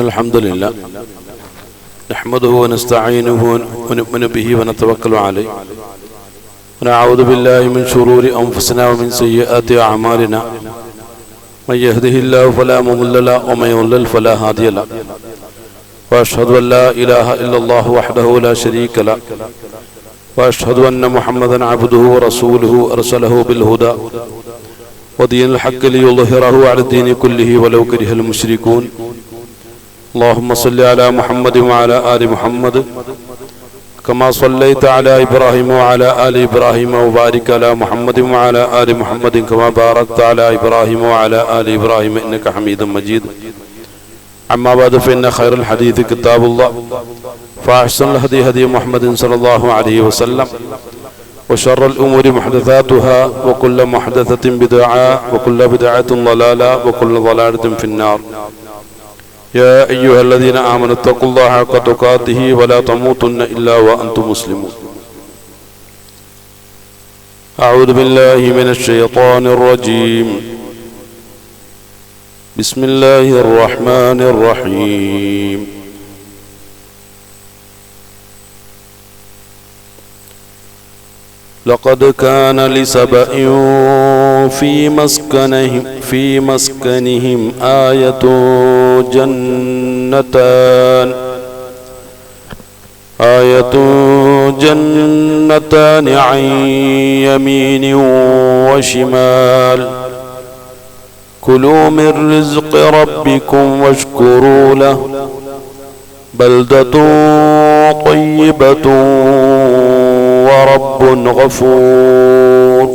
الحمد لله نحمده ونستعينه ونؤمن به ونتوكل عليه ونعوذ بالله من شرور أنفسنا ومن سيئات أعمالنا من يهده الله فلا مضل له ومن يضلل فلا هادي له وأشهد أن لا إله إلا الله وحده لا شريك له وأشهد أن محمدا عبده ورسوله أرسله بالهدى ودين الحق ليظهره على الدين كله ولو كره المشركون اللهم صل على محمد وعلى آل محمد كما صليت على إبراهيم وعلى آل إبراهيم وبارك على محمد وعلى آل محمد كما باركت على إبراهيم وعلى آل إبراهيم إنك حميد مجيد أما بعد فإن خير الحديث كتاب الله فأحسن الهدي هدي محمد صلى الله عليه وسلم وشر الأمور محدثاتها وكل محدثة بدعة وكل بدعة ضلالة وكل ضلالة في النار يا أيها الذين آمنوا اتقوا الله حق تقاته ولا تموتن إلا وأنتم مسلمون أعوذ بالله من الشيطان الرجيم بسم الله الرحمن الرحيم لقد كان لسبأ في مسكنهم آية جنتان عن يمين وشمال كلوا من رزق ربكم واشكروا له بلدة طيبة ورب غفور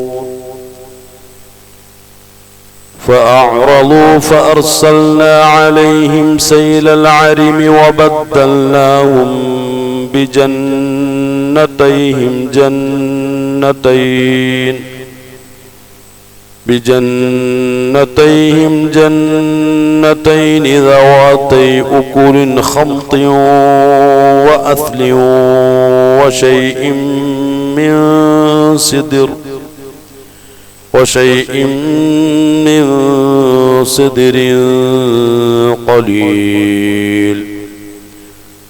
فأعرضوا فأرسلنا عليهم سيل العرم وبدلناهم بجنتين ذواتي أكل خمط وأثل وشيء من صدر قليل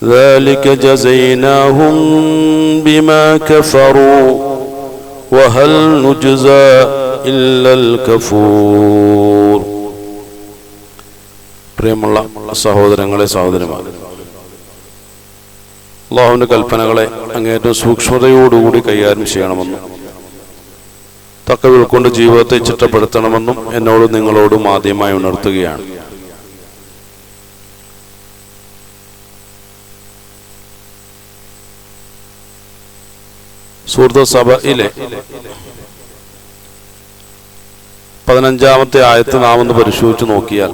ذلك جزيناهم بما كفروا وهل نجزى إلا الكفور. പ്രിയമുള്ള സഹോദരങ്ങളെ സഹോദരിമാരെ, അല്ലാഹുവിന്റെ കൽപ്പനകളെ അങ്ങേയറ്റം സൂക്ഷ്മതയോടുകൂടി കൈകാര്യം ചെയ്യണമെന്നും തഖ്വ ഉൾക്കൊണ്ട് ജീവിതത്തെ ചിട്ടപ്പെടുത്തണമെന്നും എന്നോടും നിങ്ങളോടും ആദ്യമായി ഉണർത്തുകയാണ്. സൂറത്ത് സബയിലെ 15-ാമത്തെ ആയത്ത് നാം ഒന്ന് പരിശോധിച്ച് നോക്കിയാൽ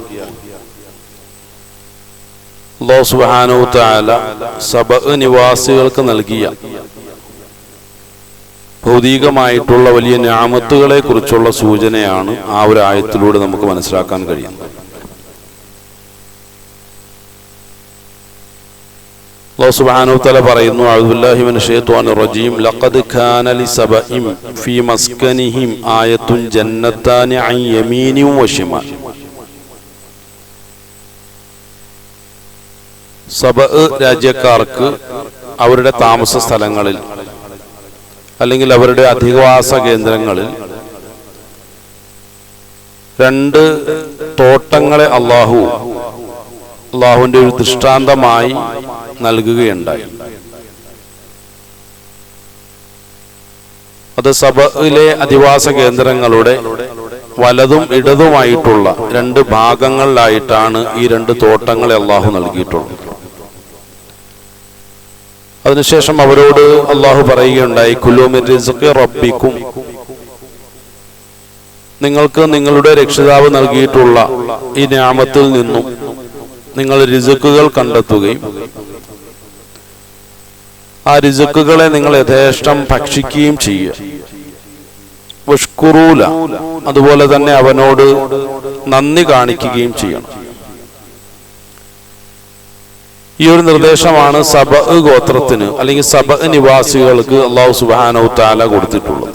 അല്ലാഹു സുബ്ഹാനഹു വ തആല സബഅ നിവാസികൾക്ക് നൽകിയ ഭൗതികമായിട്ടുള്ള വലിയ നിഅമത്തുകളെ കുറിച്ചുള്ള സൂചനയാണ് ആ ഒരു ആയത്തിലൂടെ നമുക്ക് മനസ്സിലാക്കാൻ കഴിയുന്നത്. അല്ലാഹു സുബ്ഹാനഹു വ തആല പറയുന്നു, അഊദു ബില്ലാഹി മിനശ് ശൈത്വാനിർ റജീം ലഖദ് കാന ലിസബഇൻ ഫീ മസ്കനിഹിം ആയത്തുൻ ജന്നതാനി അൻ യമീനിൻ വശിമാൽ. സബഅ രാജ്യക്കാർക്ക് അവരുടെ താമസ സ്ഥലങ്ങളിൽ അല്ലെങ്കിൽ അവരുടെ അധിവാസ കേന്ദ്രങ്ങളിൽ 2 തോട്ടങ്ങളെ അള്ളാഹുവിന്റെ ഒരു ദൃഷ്ടാന്തമായി നൽകുകയുണ്ടായി. അത് സബയിലെ അധിവാസ കേന്ദ്രങ്ങളുടെ വലതും ഇടതുമായിട്ടുള്ള 2 ഭാഗങ്ങളിലായിട്ടാണ് ഈ 2 തോട്ടങ്ങളെ അള്ളാഹു നൽകിയിട്ടുള്ളത്. അതിനുശേഷം അവരോട് അള്ളാഹു പറയുകയുണ്ടായി, കുലൂ മിൻ റിസ്ഖി റബ്ബിക്കും, നിങ്ങൾക്ക് നിങ്ങളുടെ രക്ഷിതാവ് നൽകിയിട്ടുള്ള ഈ നിഅമത്തിൽ നിന്നും നിങ്ങൾ റിസ്ഖുകൾ കണ്ടെത്തുകയും ആ റിസ്ഖുകളെ നിങ്ങൾ യഥേഷ്ടം ഭക്ഷിക്കുകയും ചെയ്യുക. വഷ്കുറൂല, അതുപോലെ തന്നെ അവനോട് നന്ദി കാണിക്കുകയും ചെയ്യണം. ഈ ഒരു നിർദ്ദേശമാണ് സബഅ ഗോത്രത്തിന് അല്ലെങ്കിൽ സബഅ നിവാസികൾക്ക് അല്ലാഹു സുബ്ഹാനഹു തആല കൊടുത്തിട്ടുള്ളത്.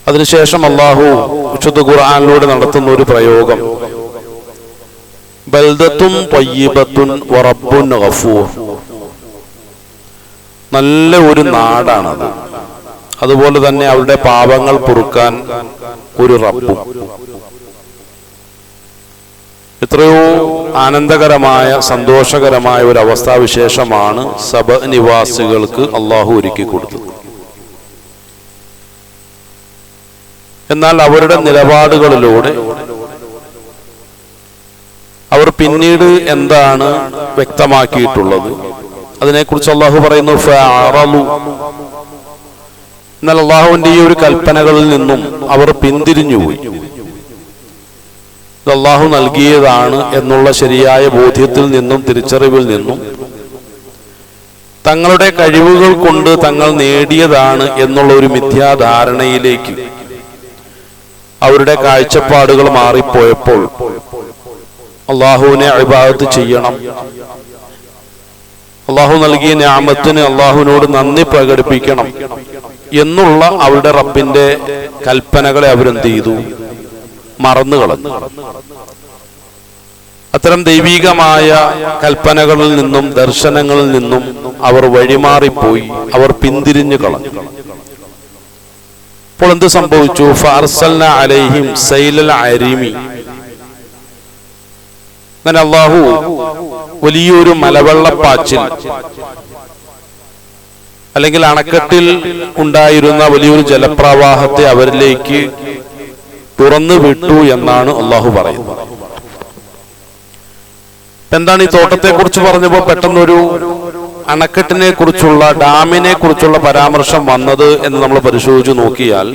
അതിനുശേഷം അല്ലാഹു വിശുദ്ധ ഖുർആനിലൂടെ നടത്തുന്ന ഒരു പ്രയോഗം ബൽദത്തുൻ ത്വയ്യിബത്തുൻ വറബ്ബുൻ ഗഫൂർ. നല്ല ഒരു നാടാണത്. അതുപോലെ തന്നെ അവരുടെ പാപങ്ങൾ പൊറുക്കാൻ ഒരു റബ്ബും. എത്രയോ ആനന്ദകരമായ സന്തോഷകരമായ ഒരു അവസ്ഥാവിശേഷമാണ് സബ നിവാസികൾക്ക് അള്ളാഹു ഒരുക്കി കൊടുത്തത്. എന്നാൽ അവരുടെ നിലപാടുകളിലൂടെ അവർ പിന്നീട് എന്താണ് വ്യക്തമാക്കിയിട്ടുള്ളത് അതിനെക്കുറിച്ച് അള്ളാഹു പറയുന്നു ഫഅറളു. എന്നാൽ അള്ളാഹുവിന്റെ ഈ ഒരു കൽപ്പനകളിൽ നിന്നും അവർ പിന്തിരിഞ്ഞുപോയി. ഇത് അള്ളാഹു നൽകിയതാണ് എന്നുള്ള ശരിയായ ബോധ്യത്തിൽ നിന്നും തിരിച്ചറിവിൽ നിന്നും തങ്ങളുടെ കഴിവുകൾ കൊണ്ട് തങ്ങൾ നേടിയതാണ് എന്നുള്ള ഒരു മിഥ്യാധാരണയിലേക്ക് അവരുടെ കാഴ്ചപ്പാടുകൾ മാറിപ്പോയപ്പോൾ അള്ളാഹുവിനെ ഇബാദത്ത് ചെയ്യണം, അള്ളാഹു നൽകിയ നിഅമത്തിന് അള്ളാഹുവിനോട് നന്ദി പ്രകടിപ്പിക്കണം എന്നുള്ള അവരുടെ റബ്ബിന്റെ കൽപ്പനകളെ അവരെന്ത് ചെയ്തു? മറന്നു കളഞ്ഞു. അത്തരം ദൈവികമായ കൽപ്പനകളിൽ നിന്നും ദർശനങ്ങളിൽ നിന്നും അവർ വഴിമാറിപ്പോയി, അവർ പിന്തിരിഞ്ഞു കളഞ്ഞു. അപ്പോൾ എന്ത് സംഭവിച്ചു? ഫഅർസൽനാ അലൈഹിം സൈലൽ അരീമി. അങ്ങനെ അള്ളാഹു വലിയൊരു മലവെള്ളപ്പാച്ചിൽ അല്ലെങ്കിൽ അണക്കെട്ടിൽ ഉണ്ടായിരുന്ന വലിയൊരു ജലപ്രവാഹത്തെ അവരിലേക്ക് തുറന്നു വിട്ടു എന്നാണ് അള്ളാഹു പറയുന്നത്. എന്താണ് ഈ തോട്ടത്തെ കുറിച്ച് പറഞ്ഞപ്പോൾ പെട്ടെന്നൊരു അണക്കെട്ടിനെ കുറിച്ചുള്ള, ഡാമിനെ കുറിച്ചുള്ള പരാമർശം വന്നത് എന്ന് നമ്മൾ പരിശോധിച്ചു നോക്കിയാൽ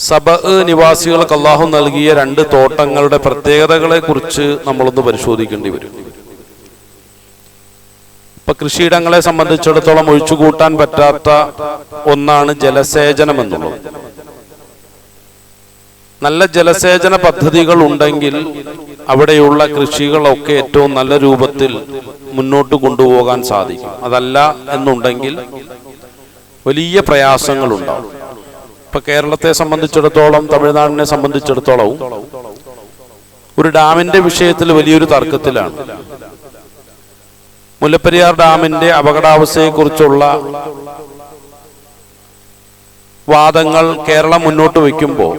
സബ നിവാസികൾക്ക് അള്ളാഹു നൽകിയ രണ്ട് തോട്ടങ്ങളുടെ പ്രത്യേകതകളെ കുറിച്ച് നമ്മളൊന്ന് പരിശോധിക്കേണ്ടി വരും. ഇപ്പൊ കൃഷിയിടങ്ങളെ സംബന്ധിച്ചിടത്തോളം ഒഴിച്ചുകൂട്ടാൻ പറ്റാത്ത ഒന്നാണ് ജലസേചനം എന്നുള്ളത്. നല്ല ജലസേചന പദ്ധതികൾ ഉണ്ടെങ്കിൽ അവിടെയുള്ള കൃഷികളൊക്കെ ഏറ്റവും നല്ല രൂപത്തിൽ മുന്നോട്ട് കൊണ്ടുപോകാൻ സാധിക്കും. അതല്ല എന്നുണ്ടെങ്കിൽ വലിയ പ്രയാസങ്ങളുണ്ടാവും. ഇപ്പൊ കേരളത്തെ സംബന്ധിച്ചിടത്തോളം, തമിഴ്നാടിനെ സംബന്ധിച്ചിടത്തോളവും ഒരു ഡാമിന്റെ വിഷയത്തിൽ വലിയൊരു തർക്കത്തിലാണ്. മുല്ലപ്പെരിയാർ ഡാമിന്റെ അപകടാവസ്ഥയെക്കുറിച്ചുള്ള വാദങ്ങൾ കേരളം മുന്നോട്ട് വയ്ക്കുമ്പോൾ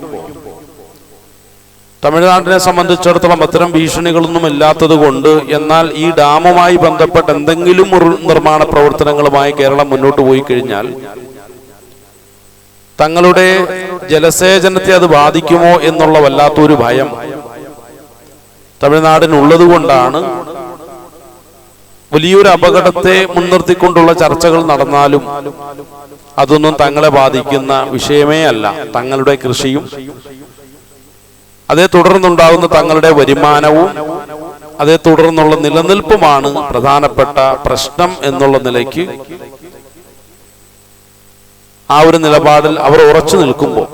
തമിഴ്നാടിനെ സംബന്ധിച്ചിടത്തോളം അത്തരം ഭീഷണികളൊന്നും ഇല്ലാത്തത് കൊണ്ട്, എന്നാൽ ഈ ഡാമുമായി ബന്ധപ്പെട്ട എന്തെങ്കിലും ഒരു നിർമ്മാണ പ്രവർത്തനങ്ങളുമായി കേരളം മുന്നോട്ട് പോയി കഴിഞ്ഞാൽ തങ്ങളുടെ ജലസേചനത്തെ അത് ബാധിക്കുമോ എന്നുള്ള വല്ലാത്തൊരു ഭയം തമിഴ്നാടിനുള്ളത് കൊണ്ടാണ് വലിയൊരു അപകടത്തെ മുൻനിർത്തിക്കൊണ്ടുള്ള ചർച്ചകൾ നടന്നാലും അതൊന്നും തങ്ങളെ ബാധിക്കുന്ന വിഷയമേ അല്ല. തങ്ങളുടെ കൃഷിയും അതേ തുടർന്നുണ്ടാകുന്ന തങ്ങളുടെ വരുമാനവും അതേ തുടർന്നുള്ള നിലനിൽപ്പുമാണ് പ്രധാനപ്പെട്ട പ്രശ്നം എന്നുള്ള നിലയ്ക്ക് ആ ഒരു നിലപാടിൽ അവർ ഉറച്ചു നിൽക്കുമ്പോൾ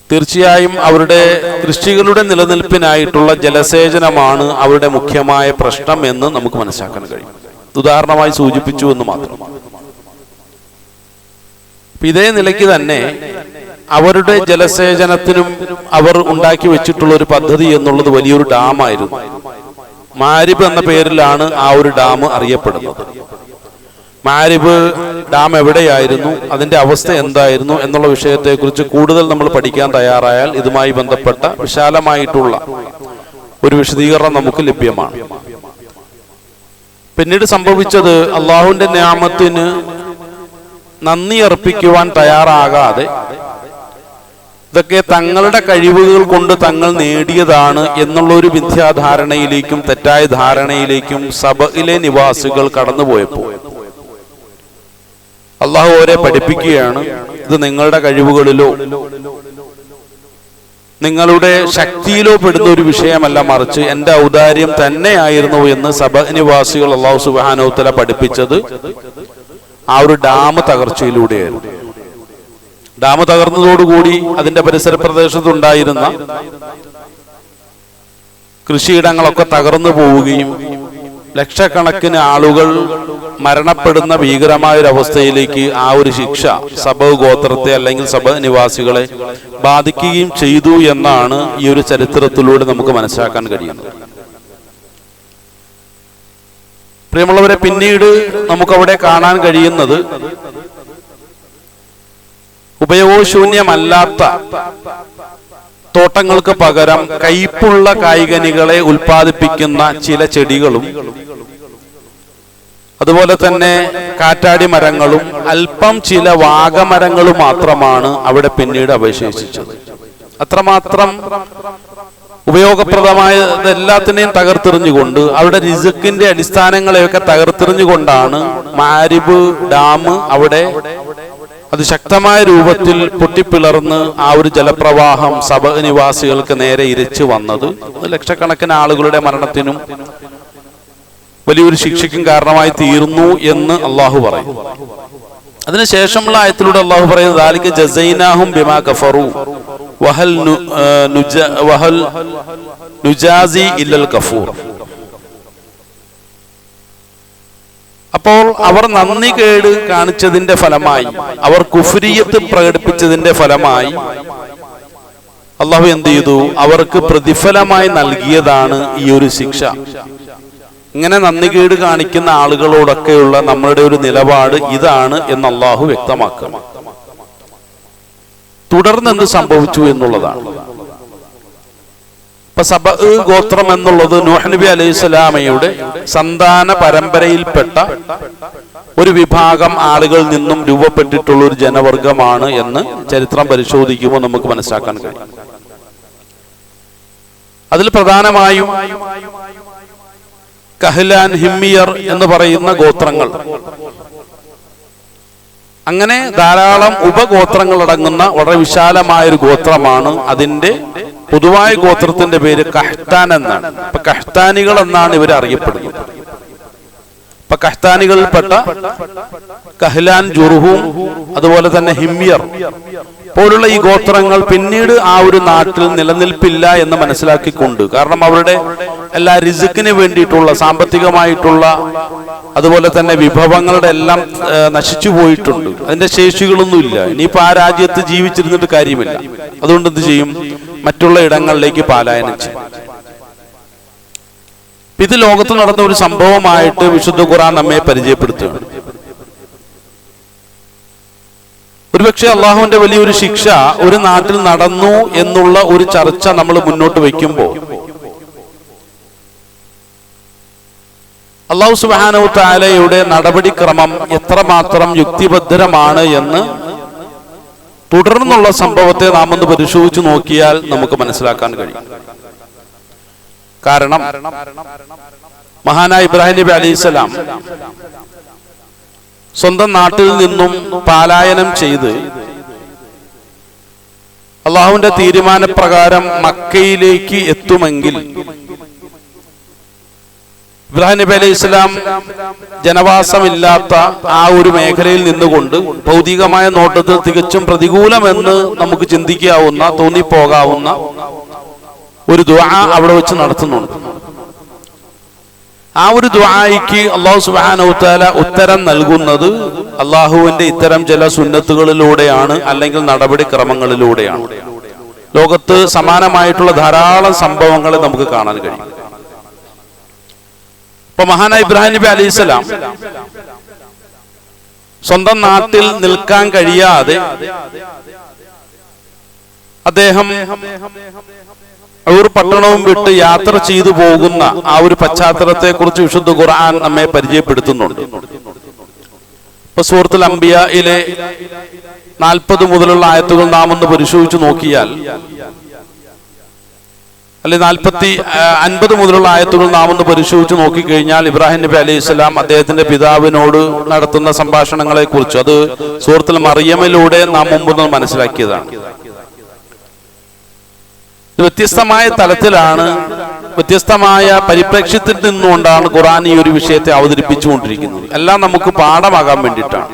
തീർച്ചയായും അവരുടെ കൃഷികളുടെ നിലനിൽപ്പിനായിട്ടുള്ള ജലസേചനമാണ് അവരുടെ മുഖ്യമായ പ്രശ്നം എന്ന് നമുക്ക് മനസ്സിലാക്കാൻ കഴിയും. ഉദാഹരണമായി സൂചിപ്പിച്ചു എന്ന് മാത്രം. ഇതേ നിലയ്ക്ക് തന്നെ അവരുടെ ജലസേചനത്തിനും അവർ ഉണ്ടാക്കി വെച്ചിട്ടുള്ള ഒരു പദ്ധതി എന്നുള്ളത് വലിയൊരു ഡാമായിരുന്നു. മാരിബ് എന്ന പേരിലാണ് ആ ഒരു ഡാം അറിയപ്പെടുന്നത്. മാരിബ് ഡാം എവിടെയായിരുന്നു, അതിന്റെ അവസ്ഥ എന്തായിരുന്നു എന്നുള്ള വിഷയത്തെക്കുറിച്ച് കൂടുതൽ നമ്മൾ പഠിക്കാൻ തയ്യാറായാൽ ഇതുമായി ബന്ധപ്പെട്ട വിശാലമായിട്ടുള്ള ഒരു വിശദീകരണം നമുക്ക് ലഭ്യമാണ്. പിന്നീട് സംഭവിച്ചത്, അള്ളാഹുവിന്റെ നിഅമത്തിന് നന്ദി അർപ്പിക്കുവാൻ തയ്യാറാകാതെ ഇതൊക്കെ തങ്ങളുടെ കഴിവുകൾ കൊണ്ട് തങ്ങൾ നേടിയതാണ് എന്നുള്ള ഒരു മിഥ്യാധാരണയിലേക്കും തെറ്റായ ധാരണയിലേക്കും സബയിലെ നിവാസികൾ കടന്നുപോയപ്പോൾ അള്ളാഹു അവരെ പഠിപ്പിക്കുകയാണ്, ഇത് നിങ്ങളുടെ കഴിവുകളിലോ നിങ്ങളുടെ ശക്തിയിലോ പെടുന്ന ഒരു വിഷയമല്ല, മറിച്ച് എന്റെ ഔദാര്യം തന്നെയായിരുന്നു എന്ന് സബ നിവാസികൾ അള്ളാഹു സുബ്ഹാനഹു വ തആല പഠിപ്പിച്ചത് ആ ഒരു ഡാം തകർച്ചയിലൂടെയായിരുന്നു. ഡാം തകർന്നതോടുകൂടി അതിന്റെ പരിസര പ്രദേശത്തുണ്ടായിരുന്ന കൃഷിയിടങ്ങളൊക്കെ തകർന്നു പോവുകയും ലക്ഷക്കണക്കിന് ആളുകൾ മരണപ്പെടുന്ന ഭീകരമായൊരവസ്ഥയിലേക്ക് ആ ഒരു ശിക്ഷ സബഅ് ഗോത്രത്തെ അല്ലെങ്കിൽ സബഅ് നിവാസികളെ ബാധിക്കുകയും ചെയ്തു എന്നാണ് ഈ ഒരു ചരിത്രത്തിലൂടെ നമുക്ക് മനസ്സിലാക്കാൻ കഴിയുന്നത്. പ്രിയമുള്ളവരെ, പിന്നീട് നമുക്കവിടെ കാണാൻ കഴിയുന്നത് ഉപയോഗശൂന്യമല്ലാത്ത തോട്ടങ്ങൾക്ക് പകരം കയ്പുള്ള കായ്കനികളെ ഉൽപ്പാദിപ്പിക്കുന്ന ചില ചെടികളും അതുപോലെ തന്നെ കാറ്റാടി മരങ്ങളും അല്പം ചില വാഗമരങ്ങളും മാത്രമാണ് അവിടെ പിന്നീട് അവശേഷിച്ചത്. അത്രമാത്രം ഉപയോഗപ്രദമായതെല്ലാത്തിനെയും തകർത്തെറിഞ്ഞുകൊണ്ട് അവിടെ റിസ്കിന്റെ അടിസ്ഥാനങ്ങളെയൊക്കെ തകർത്തെറിഞ്ഞുകൊണ്ടാണ് മാരിബ് ഡാം അവിടെ അതിശക്തമായ രൂപത്തിൽ പൊട്ടിപ്പിളർന്ന് ആ ഒരു ജലപ്രവാഹം സബഅ് നിവാസികൾക്ക് നേരെ ഇരച്ചു വന്നത്. ലക്ഷക്കണക്കിന് ആളുകളുടെ മരണത്തിനും വലിയൊരു ശിക്ഷയ്ക്കും കാരണമായി തീർന്നു എന്ന് അള്ളാഹു പറയും. അതിനുശേഷമുള്ള ആയത്തിലൂടെ അള്ളാഹു പറയുന്നത് ദാലിക ജസൈനാഹും ബിമാ കഫറു വഹൽ നുജാസി ഇല്ലൽ കഫൂർ. അപ്പോൾ അവർ നന്ദി കേട് കാണിച്ചതിന്റെ ഫലമായി, അവർ കുഫ്രിയത്ത് പ്രകടിപ്പിച്ചതിന്റെ ഫലമായി അള്ളാഹു എന്ത് ചെയ്തു? അവർക്ക് പ്രതിഫലമായി നൽകിയതാണ് ഈ ഒരു ശിക്ഷ. ഇങ്ങനെ നന്ദി കേട് കാണിക്കുന്ന ആളുകളോടൊക്കെയുള്ള നമ്മളുടെ ഒരു നിലപാട് ഇതാണ് എന്ന് അള്ളാഹു വ്യക്തമാക്കുക. തുടർന്ന് എന്ത് സംഭവിച്ചു എന്നുള്ളതാണ്. ഇപ്പൊ സബഅ് ഗോത്രം എന്നുള്ളത് നൂഹ് നബി അലൈഹിസ്സലാമയുടെ സന്താന പരമ്പരയിൽപ്പെട്ട ഒരു വിഭാഗം ആളുകളിൽ നിന്നും രൂപപ്പെട്ടിട്ടുള്ള ഒരു ജനവർഗമാണ് എന്ന് ചരിത്രം പരിശോധിക്കുമ്പോൾ നമുക്ക് മനസ്സിലാക്കാൻ കഴിയും. അതിൽ പ്രധാനമായും കഹ്ലാൻ, ഹിമ്മിയർ എന്ന് പറയുന്ന ഗോത്രങ്ങൾ, അങ്ങനെ ധാരാളം ഉപഗോത്രങ്ങൾ അടങ്ങുന്ന വളരെ വിശാലമായൊരു ഗോത്രമാണ്. അതിന്റെ പൊതുവായ ഗോത്രത്തിന്റെ പേര് കഹ്താൻ എന്നാണ്. ഇപ്പൊ കഹ്താനികൾ എന്നാണ് ഇവർ അറിയപ്പെടുന്നത്. ഇപ്പൊ കഹ്താനികളിൽപ്പെട്ട കഹ്ലാൻ, ജുർഹൂം, അതുപോലെ തന്നെ ഹിമ്യർ പോലുള്ള ഈ ഗോത്രങ്ങൾ പിന്നീട് ആ ഒരു നാട്ടിൽ നിലനിൽപ്പില്ല എന്ന് മനസ്സിലാക്കിക്കൊണ്ട്, കാരണം അവരുടെ എല്ലാ റിസ്കിന് വേണ്ടിയിട്ടുള്ള സാമ്പത്തികമായിട്ടുള്ള അതുപോലെ തന്നെ വിഭവങ്ങളുടെ എല്ലാം നശിച്ചു പോയിട്ടുണ്ട്. അതിന്റെ ശേഷികളൊന്നുമില്ല. ഇനിയിപ്പോ ആ രാജ്യത്ത് ജീവിച്ചിരുന്നിട്ട് കാര്യമില്ല. അതുകൊണ്ട് എന്ത് ചെയ്യും? മറ്റുള്ള ഇടങ്ങളിലേക്ക് പലായനം ചെയ്യും. ഇത് ലോകത്ത് നടന്ന ഒരു സംഭവമായിട്ട് വിശുദ്ധ ഖുർആൻ നമ്മെ പരിചയപ്പെടുത്തുകയാണ്. ഒരുപക്ഷെ അള്ളാഹുവിന്റെ വലിയൊരു ശിക്ഷ ഒരു നാട്ടിൽ നടന്നു എന്നുള്ള ഒരു ചർച്ച നമ്മൾ മുന്നോട്ട് വയ്ക്കുമ്പോൾ അള്ളാഹു സുബ്ഹാനഹു തആലയുടെ നടപടിക്രമം എത്രമാത്രം യുക്തിഭദ്രമാണ് എന്ന് തുടർന്നുള്ള സംഭവത്തെ നാം ഒന്ന് പരിശോധിച്ചു നോക്കിയാൽ നമുക്ക് മനസ്സിലാക്കാൻ കഴിയും. കാരണം മഹാനായ ഇബ്രാഹിം നബി അലൈഹിസ്സലാം സ്വന്തം നാട്ടിൽ നിന്നും പലായനം ചെയ്ത് അള്ളാഹുവിന്റെ തീരുമാനപ്രകാരം മക്കയിലേക്ക് എത്തുമെങ്കിൽ ഇബ്രാഹിം നബി അലൈഹി ഇസ്ലാം ജനവാസമില്ലാത്ത ആ ഒരു മേഖലയിൽ നിന്നുകൊണ്ട് ഭൗതികമായ നോട്ടത്തിൽ തികച്ചും പ്രതികൂലമെന്ന് നമുക്ക് ചിന്തിക്കാവുന്ന, തോന്നിപ്പോകാവുന്ന ഒരു ദുആ അവിടെ വെച്ച് നടത്തുന്നുണ്ട്. ആ ഒരു ദുആയ്ക്ക് അല്ലാഹു സുബ്ഹാനഹു വതആല ഉത്തരം നൽകുന്നത് അള്ളാഹുവിന്റെ ഇത്തരം ചില സുന്നത്തുകളിലൂടെയാണ്, അല്ലെങ്കിൽ നടപടിക്രമങ്ങളിലൂടെയാണ്. ലോകത്ത് സമാനമായിട്ടുള്ള ധാരാളം സംഭവങ്ങളെ നമുക്ക് കാണാൻ കഴിയും. ഇപ്പൊ മഹാനായ ഇബ്രാഹിം നബി അലൈഹിസ്സലാം സ്വന്തം നാട്ടിൽ നിൽക്കാൻ കഴിയാതെ അദ്ദേഹം ഒരു പട്ടണവും വിട്ട് യാത്ര ചെയ്തു പോകുന്ന ആ ഒരു പശ്ചാത്തലത്തെ കുറിച്ച് വിശുദ്ധ ഖുർആൻ നമ്മെ പരിചയപ്പെടുത്തുന്നുണ്ട്. ഇപ്പൊ സൂറത്തുൽ അംബിയായിലെ 40 മുതലുള്ള ആയത്തുകൾ നാം ഒന്ന് പരിശോധിച്ചു നോക്കിയാൽ, അല്ലെ 50 മുതലുള്ള ആയത്തുകൾ നാം ഒന്ന് പരിശോധിച്ചു നോക്കിക്കഴിഞ്ഞാൽ ഇബ്രാഹിം നബി അലൈഹി സ്വലാം അദ്ദേഹത്തിന്റെ പിതാവിനോട് നടത്തുന്ന സംഭാഷണങ്ങളെ കുറിച്ച്, അത് സൂറത്തുൽ മറിയമിലൂടെ നാം മുമ്പ് മനസ്സിലാക്കിയതാണ്. വ്യത്യസ്തമായ തലത്തിലാണ്, വ്യത്യസ്തമായ പരിപ്രേക്ഷ്യത്തിൽ നിന്നുകൊണ്ടാണ് ഖുർആൻ ഈ ഒരു വിഷയത്തെ അവതരിപ്പിച്ചുകൊണ്ടിരിക്കുന്നത്. എല്ലാം നമുക്ക് പാഠമാകാൻ വേണ്ടിയിട്ടാണ്.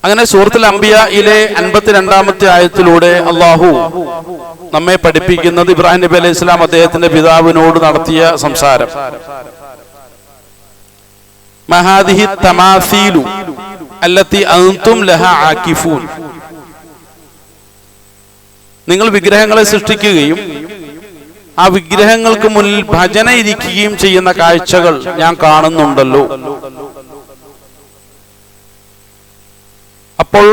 അങ്ങനെ സൂറത്തുൽ അംബിയയിലെ 52-ാമത്തെ ആയത്തിലൂടെ അള്ളാഹു നമ്മെ പഠിപ്പിക്കുന്നത് ഇബ്രാഹിം നബി അലൈഹി സ്വലാം അദ്ദേഹത്തിന്റെ പിതാവിനോട് നടത്തിയ സംസാരം. മഹാദിഹി തമാസീലു അല്ലത്തി അൻതും ലഹാ ആകിഫൂൻ. നിങ്ങൾ വിഗ്രഹങ്ങളെ സൃഷ്ടിക്കുകയും ആ വിഗ്രഹങ്ങൾക്ക് മുന്നിൽ ഭജന ഇരിക്കുകയും ചെയ്യുന്ന കാഴ്ചകൾ ഞാൻ കാണുന്നുണ്ടല്ലോ. അപ്പോൾ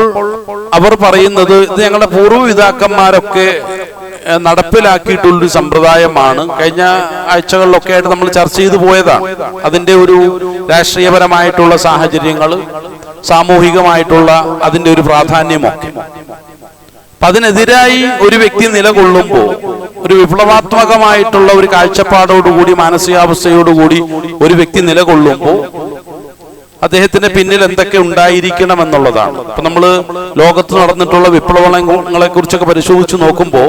അവർ പറയുന്നത് ഇത് ഞങ്ങളുടെ പൂർവ്വപിതാക്കന്മാരൊക്കെ നടപ്പിലാക്കിയിട്ടുള്ളൊരു സമ്പ്രദായമാണ്. കഴിഞ്ഞ ആഴ്ചകളിലൊക്കെ ആയിട്ട് നമ്മൾ ചർച്ച ചെയ്തു പോയതാണ്. അതിന്റെ ഒരു രാഷ്ട്രീയപരമായിട്ടുള്ള സാഹചര്യങ്ങൾ, സാമൂഹികമായിട്ടുള്ള അതിന്റെ ഒരു പ്രാധാന്യമൊക്കെ. അപ്പൊ അതിനെതിരായി ഒരു വ്യക്തി നിലകൊള്ളുമ്പോൾ, ഒരു വിപ്ലവാത്മകമായിട്ടുള്ള ഒരു കാഴ്ചപ്പാടോടുകൂടി, മാനസികാവസ്ഥയോടുകൂടി ഒരു വ്യക്തി നിലകൊള്ളുമ്പോൾ അദ്ദേഹത്തിന്റെ പിന്നിൽ എന്തൊക്കെ ഉണ്ടായിരിക്കണം എന്നുള്ളതാണ്. അപ്പൊ നമ്മള് ലോകത്ത് നടന്നിട്ടുള്ള വിപ്ലവങ്ങളെ കുറിച്ചൊക്കെ പരിശോധിച്ച് നോക്കുമ്പോൾ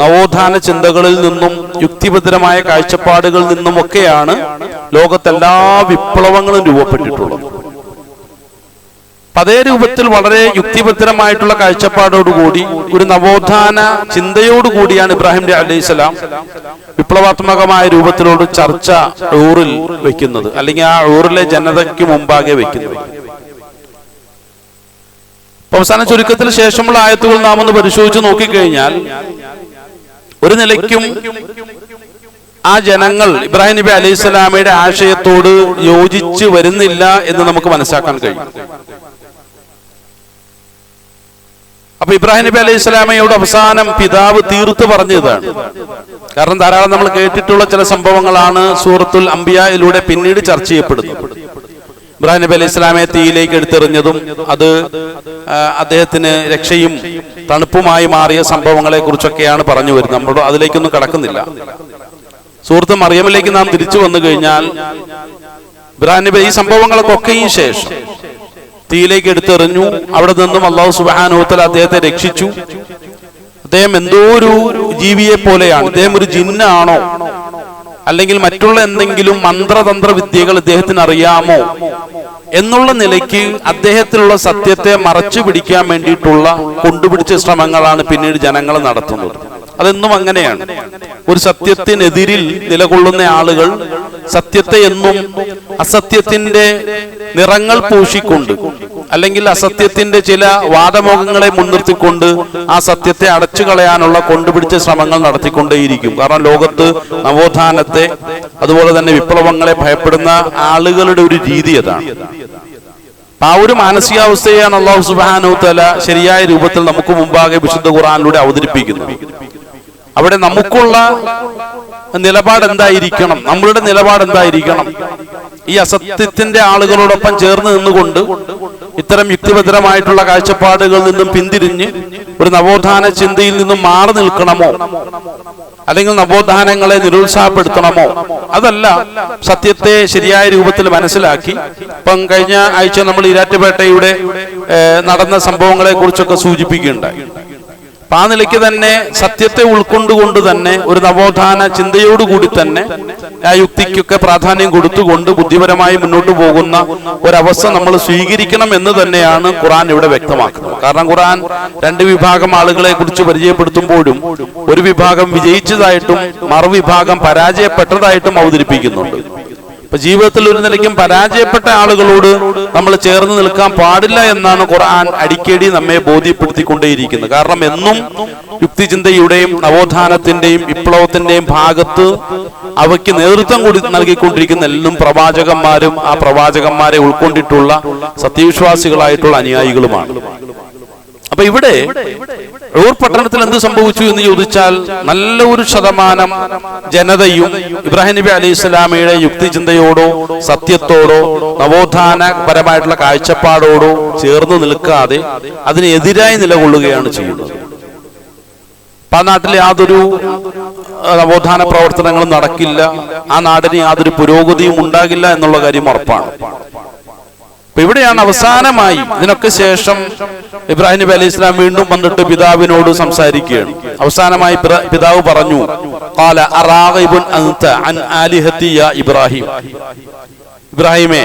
നവോത്ഥാന ചിന്തകളിൽ നിന്നും യുക്തിഭദ്രമായ കാഴ്ചപ്പാടുകളിൽ നിന്നുമൊക്കെയാണ് ലോകത്തെല്ലാ വിപ്ലവങ്ങളും രൂപപ്പെട്ടിട്ടുള്ളത്. അതേ രൂപത്തിൽ വളരെ യുക്തിഭദ്രമായിട്ടുള്ള കാഴ്ചപ്പാടോടുകൂടി ഒരു നവോത്ഥാന ചിന്തയോടുകൂടിയാണ് ഇബ്രാഹിം നബി അലൈഹിസ്സലാം വിപ്ലവാത്മകമായ രൂപത്തിലോട് ചർച്ച ഊറിൽ വെക്കുന്നത്, അല്ലെങ്കിൽ ആ ഊറിലെ ജനതയ്ക്ക് മുമ്പാകെ വെക്കുന്നത്. അവസാന ചുരുക്കത്തിന് ശേഷമുള്ള ആയത്തുകൾ നാം ഒന്ന് പരിശോധിച്ച് നോക്കിക്കഴിഞ്ഞാൽ ഒരു നിലയ്ക്കും ആ ജനങ്ങൾ ഇബ്രാഹിം നബി അലൈഹിസ്സലാമയുടെ ആശയത്തോട് യോജിച്ച് വരുന്നില്ല എന്ന് നമുക്ക് മനസ്സിലാക്കാൻ കഴിയും. അപ്പൊ ഇബ്രാഹിം നബി അലൈഹി സ്വലാമയോട് അവസാനം പിതാവ് തീർത്ത് പറഞ്ഞതാണ്. കാരണം ധാരാളം നമ്മൾ കേട്ടിട്ടുള്ള ചില സംഭവങ്ങളാണ് സൂറത്തുൽ അംബിയയിലൂടെ പിന്നീട് ചർച്ച ചെയ്യപ്പെടുന്നത്. ഇബ്രാഹിം നബി അലൈഹി സ്വലാമയെ തീയിലേക്ക് എടുത്തെറിഞ്ഞതും അത് അദ്ദേഹത്തിന് രക്ഷയും തണുപ്പുമായി മാറിയ സംഭവങ്ങളെ കുറിച്ചൊക്കെയാണ് പറഞ്ഞു വരുന്നത്. നമ്മൾ അതിലേക്കൊന്നും കടക്കുന്നില്ല. സൂറത്ത് മറിയമിലേക്ക് നാം തിരിച്ചു വന്നു കഴിഞ്ഞാൽ ഇബ്രാഹിം നബി ഈ സംഭവങ്ങൾക്കൊക്കെയും ശേഷം തീയിലേക്ക് എടുത്തെറിഞ്ഞു. അവിടെ നിന്നും അല്ലാഹു സുബ്ഹാനഹു വ തആല അദ്ദേഹത്തെ രക്ഷിച്ചു. അദ്ദേഹം എന്തോ ഒരു ജീവിയെ പോലെയാണ്. അദ്ദേഹം ഒരു ജിന്നാണോ അല്ലെങ്കിൽ മറ്റുള്ള എന്തെങ്കിലും മന്ത്രതന്ത്ര വിദ്യകൾ ഇദ്ദേഹത്തിന് അറിയാമോ എന്നുള്ള നിലയ്ക്ക് അദ്ദേഹത്തിലുള്ള സത്യത്തെ മറച്ചു പിടിക്കാൻ വേണ്ടിയിട്ടുള്ള കൊണ്ടുപിടിച്ച ശ്രമങ്ങളാണ് പിന്നീട് ജനങ്ങൾ നടത്തുന്നത്. അതെന്നും അങ്ങനെയാണ്. ഒരു സത്യത്തിനെതിരിൽ നിലകൊള്ളുന്ന ആളുകൾ സത്യത്തെ എന്നും അസത്യത്തിന്റെ നിറങ്ങൾ പൂശിക്കൊണ്ട്, അല്ലെങ്കിൽ അസത്യത്തിന്റെ ചില വാദമുഖങ്ങളെ മുൻനിർത്തിക്കൊണ്ട് ആ സത്യത്തെ അടച്ചു കളയാനുള്ള കൊണ്ടുപിടിച്ച ശ്രമങ്ങൾ നടത്തിക്കൊണ്ടേയിരിക്കും. കാരണം ലോകത്ത് നവോത്ഥാനത്തെ, അതുപോലെ തന്നെ വിപ്ലവങ്ങളെ ഭയപ്പെടുന്ന ആളുകളുടെ ഒരു രീതി അതാണ്. ആ ഒരു മാനസികാവസ്ഥയാണ് അല്ലാഹു സുബ്ഹാനഹു വ തആല ശരിയായ രൂപത്തിൽ നമുക്ക് മുമ്പാകെ വിശുദ്ധ ഖുർആനിലൂടെ അവതരിപ്പിക്കുന്നത്. അവിടെ നമുക്കുള്ള നിലപാട് എന്തായിരിക്കണം, നമ്മളുടെ നിലപാട് എന്തായിരിക്കണം? ഈ അസത്യത്തിന്റെ ആളുകളോടൊപ്പം ചേർന്ന് നിന്നുകൊണ്ട് ഇത്തരം യുക്തിഭദ്രമായിട്ടുള്ള കാഴ്ചപ്പാടുകളിൽ നിന്നും പിന്തിരിഞ്ഞ് ഒരു നവോത്ഥാന ചിന്തയിൽ നിന്നും മാറി നിൽക്കണമോ, അല്ലെങ്കിൽ നവോത്ഥാനങ്ങളെ നിരുത്സാഹപ്പെടുത്തണമോ? അതല്ല, സത്യത്തെ ശരിയായ രൂപത്തിൽ മനസ്സിലാക്കി. ഇപ്പം കഴിഞ്ഞ ആഴ്ച നമ്മൾ ഈരാറ്റുപേട്ടയുടെ നടന്ന സംഭവങ്ങളെ കുറിച്ചൊക്കെ സൂചിപ്പിക്കുകയുണ്ടായി. ആ നിലയ്ക്ക് തന്നെ സത്യത്തെ ഉൾക്കൊണ്ടുകൊണ്ട് തന്നെ ഒരു നവോത്ഥാന ചിന്തയോടുകൂടി തന്നെ ആ യുക്തിക്കൊക്കെ പ്രാധാന്യം കൊടുത്തുകൊണ്ട് ബുദ്ധിപരമായി മുന്നോട്ട് പോകുന്ന ഒരവസ്ഥ നമ്മൾ സ്വീകരിക്കണം എന്ന് തന്നെയാണ് ഖുർആൻ ഇവിടെ വ്യക്തമാക്കുന്നത്. കാരണം ഖുർആൻ രണ്ട് വിഭാഗം ആളുകളെ കുറിച്ച് പരിചയപ്പെടുത്തുമ്പോഴും ഒരു വിഭാഗം വിജയിച്ചതായിട്ടും മറുവിഭാഗം പരാജയപ്പെട്ടതായിട്ടും അവതരിപ്പിക്കുന്നുണ്ട്. ഇപ്പൊ ജീവിതത്തിൽ ഒരു നിലയ്ക്കും പരാജയപ്പെട്ട ആളുകളോട് നമ്മൾ ചേർന്ന് നിൽക്കാൻ പാടില്ല എന്നാണ് ഖുർആൻ അടിക്കടി നമ്മെ ബോധ്യപ്പെടുത്തിക്കൊണ്ടേയിരിക്കുന്നത്. കാരണം എന്നും യുക്തിചിന്തയുടെയും നവോത്ഥാനത്തിന്റെയും വിപ്ലവത്തിന്റെയും ഭാഗത്ത് അവയ്ക്ക് നേതൃത്വം കൂടി നൽകിക്കൊണ്ടിരിക്കുന്ന എല്ലാം പ്രവാചകന്മാരും ആ പ്രവാചകന്മാരെ ഉൾക്കൊണ്ടിട്ടുള്ള സത്യവിശ്വാസികളായിട്ടുള്ള അനുയായികളുമാണ്. അപ്പൊ ഇവിടെ ഊർ പട്ടണത്തിൽ എന്ത് സംഭവിച്ചു എന്ന് ചോദിച്ചാൽ, നല്ല ഒരു ശതമാനം ജനതയും ഇബ്രാഹിം നബി അലൈഹി സ്വലാമയുടെ യുക്തിചിന്തയോടോ സത്യത്തോടോ നവോത്ഥാനപരമായിട്ടുള്ള കാഴ്ചപ്പാടോടോ ചേർന്ന് നിൽക്കാതെ അതിനെതിരായി നിലകൊള്ളുകയാണ് ചെയ്യുന്നത്. ആ നാട്ടിൽ യാതൊരു നവോത്ഥാന പ്രവർത്തനങ്ങളും നടക്കില്ല, ആ നാടിന് യാതൊരു പുരോഗതിയും ഉണ്ടാകില്ല എന്നുള്ള കാര്യം ഉറപ്പാണ്. അപ്പൊ ഇവിടെയാണ് അവസാനമായി, ഇതിനൊക്കെ ശേഷം ഇബ്രാഹിം നബി അലൈഹി സ്വലാം വീണ്ടും വന്നിട്ട് പിതാവിനോട് സംസാരിക്കുകയാണ്. അവസാനമായി പിതാവ് പറഞ്ഞു, ഖാല അറാഗിബുൻ അൻത അൻ ആലിഹതി യാ ഇബ്രാഹിം. ഇബ്രാഹിമേ,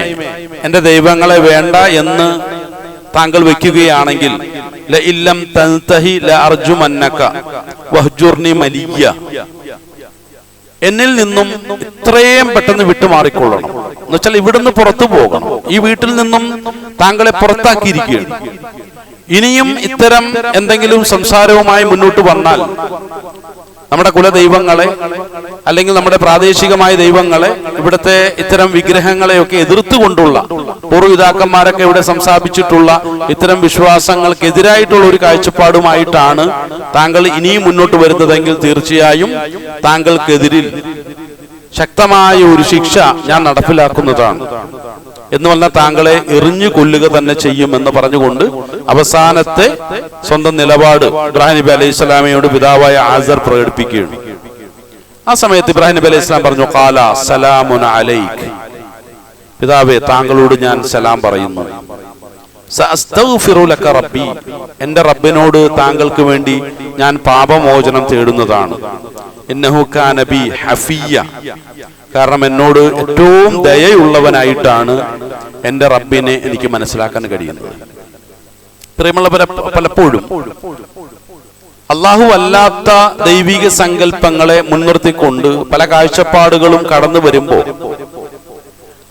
എന്റെ ദൈവങ്ങളെ വേണ്ട എന്ന് താങ്കൾ വെക്കുകയാണെങ്കിൽ ലഇല്ലം തൻതഹി ലഅർജുമന്നക വഹ്ജുർനി മലിയ, എന്നിൽ നിന്നും ഇത്രയും പെട്ടെന്ന് വിട്ടുമാറിക്കൊള്ളണം. എന്നുവെച്ചാൽ ഇവിടുന്ന് പുറത്തു പോകണം. ഈ വീട്ടിൽ നിന്നും താങ്കളെ പുറത്താക്കിയിരിക്കുകയാണ്. ഇനിയും ഇത്തരം എന്തെങ്കിലും സംസാരവുമായി മുന്നോട്ട് വന്നാൽ നമ്മുടെ കുലദൈവങ്ങളെ അല്ലെങ്കിൽ നമ്മുടെ പ്രാദേശികമായ ദൈവങ്ങളെ, ഇവിടുത്തെ ഇത്തരം വിഗ്രഹങ്ങളെയൊക്കെ എതിർത്തുകൊണ്ടുള്ള പൂർവ്വപിതാക്കന്മാരൊക്കെ ഇവിടെ സംസ്ഥാപിച്ചിട്ടുള്ള ഇത്തരം വിശ്വാസങ്ങൾക്കെതിരായിട്ടുള്ള ഒരു കാഴ്ചപ്പാടുമായിട്ടാണ് താങ്കൾ ഇനിയും മുന്നോട്ട് വരുന്നതെങ്കിൽ തീർച്ചയായും താങ്കൾക്കെതിരിൽ ശക്തമായ ഒരു ശിക്ഷ ഞാൻ നടപ്പിലാക്കുന്നതാണ് എന്ന് പറഞ്ഞാൽ താങ്കളെ എറിഞ്ഞു കൊല്ലുക തന്നെ ചെയ്യുമെന്ന് പറഞ്ഞുകൊണ്ട് അവസാനത്തെ സ്വന്തം നിലപാട് ഇബ്രാഹിം നബി അലൈഹി സ്വലാമയോട് പിതാവായ ആസർ പ്രകടിപ്പിക്കുകയാണ്. ആ സമയത്ത് ഇബ്രാഹിം നബി അലൈഹി സ്വലാം പറഞ്ഞു, ഖാല സലാമുൻ അലൈക്, പിതാവേ താങ്കളോട് ഞാൻ സലാം പറയുന്നു. സഅസ്തഗ്ഫിറു ലക റബ്ബി, എന്റെ റബ്ബിനോട് താങ്കൾക്ക് വേണ്ടി ഞാൻ പാപമോചനം തേടുന്നതാണ്. ഇന്നഹു കാന ബി ഹഫിയ്യ, കാരണം എന്നോട് ഏറ്റവും ദയയുള്ളവനായിട്ടാണ് എൻ്റെ റബ്ബിനെ എനിക്ക് മനസ്സിലാക്കാൻ കഴിയുന്നത്. പ്രിയമുള്ള പലപ്പോഴും അള്ളാഹു അല്ലാത്ത ദൈവിക സങ്കല്പങ്ങളെ മുൻനിർത്തിക്കൊണ്ട് പല കാഴ്ചപ്പാടുകളും കടന്നു വരുമ്പോൾ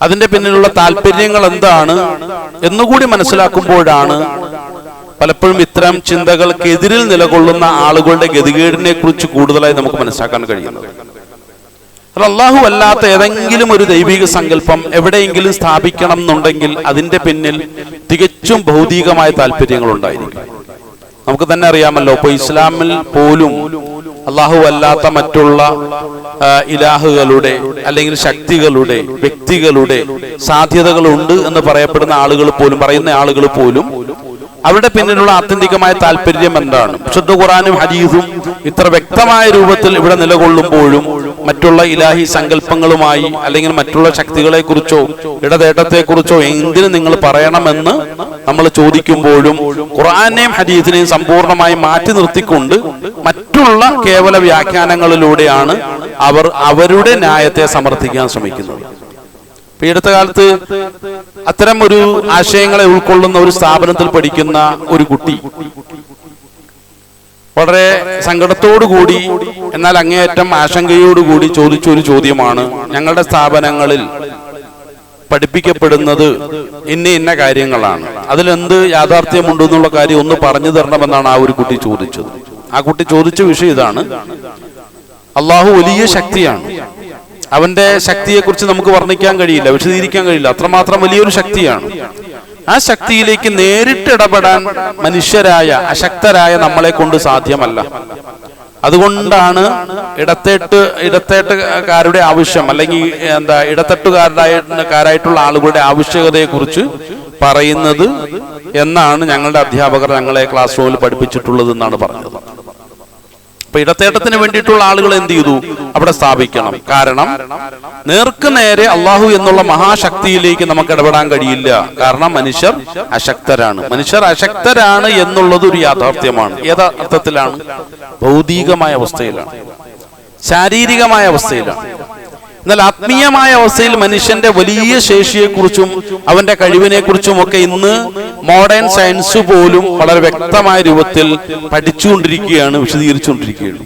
അതിന്റെ പിന്നിലുള്ള താല്പര്യങ്ങൾ എന്താണ് എന്നുകൂടി മനസ്സിലാക്കുമ്പോഴാണ് പലപ്പോഴും ഇത്തരം ചിന്തകൾക്കെതിരിൽ നിലകൊള്ളുന്ന ആളുകളുടെ ഗതികേടിനെ കുറിച്ച് കൂടുതലായി നമുക്ക് മനസ്സിലാക്കാൻ കഴിയുന്നത്. അല്ലാഹു അല്ലാത്ത ഏതെങ്കിലും ഒരു ദൈവിക സങ്കല്പം എവിടെയെങ്കിലും സ്ഥാപിക്കണം എന്നുണ്ടെങ്കിൽ അതിന്റെ പിന്നിൽ തികച്ചും ഭൗതികമായ താല്പര്യങ്ങൾ ഉണ്ടായിരിക്കും. നമുക്ക് തന്നെ അറിയാമല്ലോ, ഇപ്പൊ ഇസ്ലാമിൽ പോലും അല്ലാഹു അല്ലാത്ത മറ്റുള്ള ഇലാഹുകളുടെ അല്ലെങ്കിൽ ശക്തികളുടെ വ്യക്തികളുടെ സാധ്യതകളുണ്ട് എന്ന് പറയപ്പെടുന്ന ആളുകൾ പോലും, പറയുന്ന ആളുകൾ പോലും അവരുടെ പിന്നിലുള്ള ആത്യന്തികമായ താല്പര്യം എന്താണ്? വിശുദ്ധ ഖുർആനും ഹദീസും ഇത്ര വ്യക്തമായ രൂപത്തിൽ ഇവിടെ നിലകൊള്ളുമ്പോഴും മറ്റുള്ള ഇലാഹി സങ്കല്പങ്ങളുമായി അല്ലെങ്കിൽ മറ്റുള്ള ശക്തികളെ കുറിച്ചോ ഇടതേട്ടത്തെക്കുറിച്ചോ എന്തിനു നിങ്ങൾ പറയണമെന്ന് നമ്മൾ ചോദിക്കുമ്പോഴും ഖുർആനെയും ഹദീസിനെയും സമ്പൂർണ്ണമായി മാറ്റി നിർത്തിക്കൊണ്ട് മറ്റുള്ള കേവല വ്യാഖ്യാനങ്ങളിലൂടെയാണ് അവർ അവരുടെ ന്യായത്തെ സമർത്ഥിക്കാൻ ശ്രമിക്കുന്നത്. ഈ അടുത്ത കാലത്ത് അത്തരം ഒരു ആശയങ്ങളെ ഉൾക്കൊള്ളുന്ന ഒരു സ്ഥാപനത്തിൽ പഠിക്കുന്ന ഒരു കുട്ടി വളരെ സങ്കടത്തോടുകൂടി എന്നാൽ അങ്ങേയറ്റം ആശങ്കയോടുകൂടി ചോദിച്ചൊരു ചോദ്യമാണ്, ഞങ്ങളുടെ സ്ഥാപനങ്ങളിൽ പഠിപ്പിക്കപ്പെടുന്നത് ഇന്ന കാര്യങ്ങളാണ്, അതിലെന്ത് യാഥാർത്ഥ്യമുണ്ടെന്നുള്ള കാര്യം ഒന്ന് പറഞ്ഞു തരണമെന്നാണ് ആ ഒരു കുട്ടി ചോദിച്ചത്. ആ കുട്ടി ചോദിച്ച വിഷയം ഇതാണ്: അള്ളാഹു വലിയ ശക്തിയാണ്, അവന്റെ ശക്തിയെക്കുറിച്ച് നമുക്ക് വർണ്ണിക്കാൻ കഴിയില്ല, വിശദീകരിക്കാൻ കഴിയില്ല, അത്രമാത്രം വലിയൊരു ശക്തിയാണ്. ആ ശക്തിയിലേക്ക് നേരിട്ട് ഇടപെടാൻ മനുഷ്യരായ അശക്തരായ നമ്മളെ കൊണ്ട് സാധ്യമല്ല. അതുകൊണ്ടാണ് ഇടത്തേട്ടുകാരുടെ ആവശ്യം അല്ലെങ്കിൽ ഇടത്തട്ടുകാരായിട്ടുള്ള ആളുകളുടെ ആവശ്യകതയെ കുറിച്ച് പറയുന്നത് എന്നാണ് ഞങ്ങളുടെ അധ്യാപകർ ഞങ്ങളെ ക്ലാസ് റൂമിൽ പഠിപ്പിച്ചിട്ടുള്ളത് എന്നാണ് പറഞ്ഞത്. അപ്പൊ ഇടത്തേട്ടത്തിന് വേണ്ടിയിട്ടുള്ള ആളുകൾ എന്ത് ചെയ്തു? അവിടെ സ്ഥാപിക്കണം. കാരണം നേർക്ക് നേരെ അള്ളാഹു എന്നുള്ള മഹാശക്തിയിലേക്ക് നമുക്ക് ഇടപെടാൻ കഴിയില്ല. കാരണം മനുഷ്യർ അശക്തരാണ് എന്നുള്ളത് ഒരു യാഥാർത്ഥ്യമാണ്. യഥാർത്ഥത്തിലാണ് ഭൗതികമായ അവസ്ഥയിലാണ്, ശാരീരികമായ അവസ്ഥയിലാണ്. എന്നാൽ ആത്മീയമായ അവസ്ഥയിൽ മനുഷ്യന്റെ വലിയ ശേഷിയെക്കുറിച്ചും അവന്റെ കഴിവിനെക്കുറിച്ചും ഒക്കെ ഇന്ന് മോഡേൺ സയൻസ് പോലും വളരെ വ്യക്തമായ രൂപത്തിൽ പഠിച്ചുകൊണ്ടിരിക്കുകയാണ്, വിശദീകരിച്ചുകൊണ്ടിരിക്കുകയാണ്.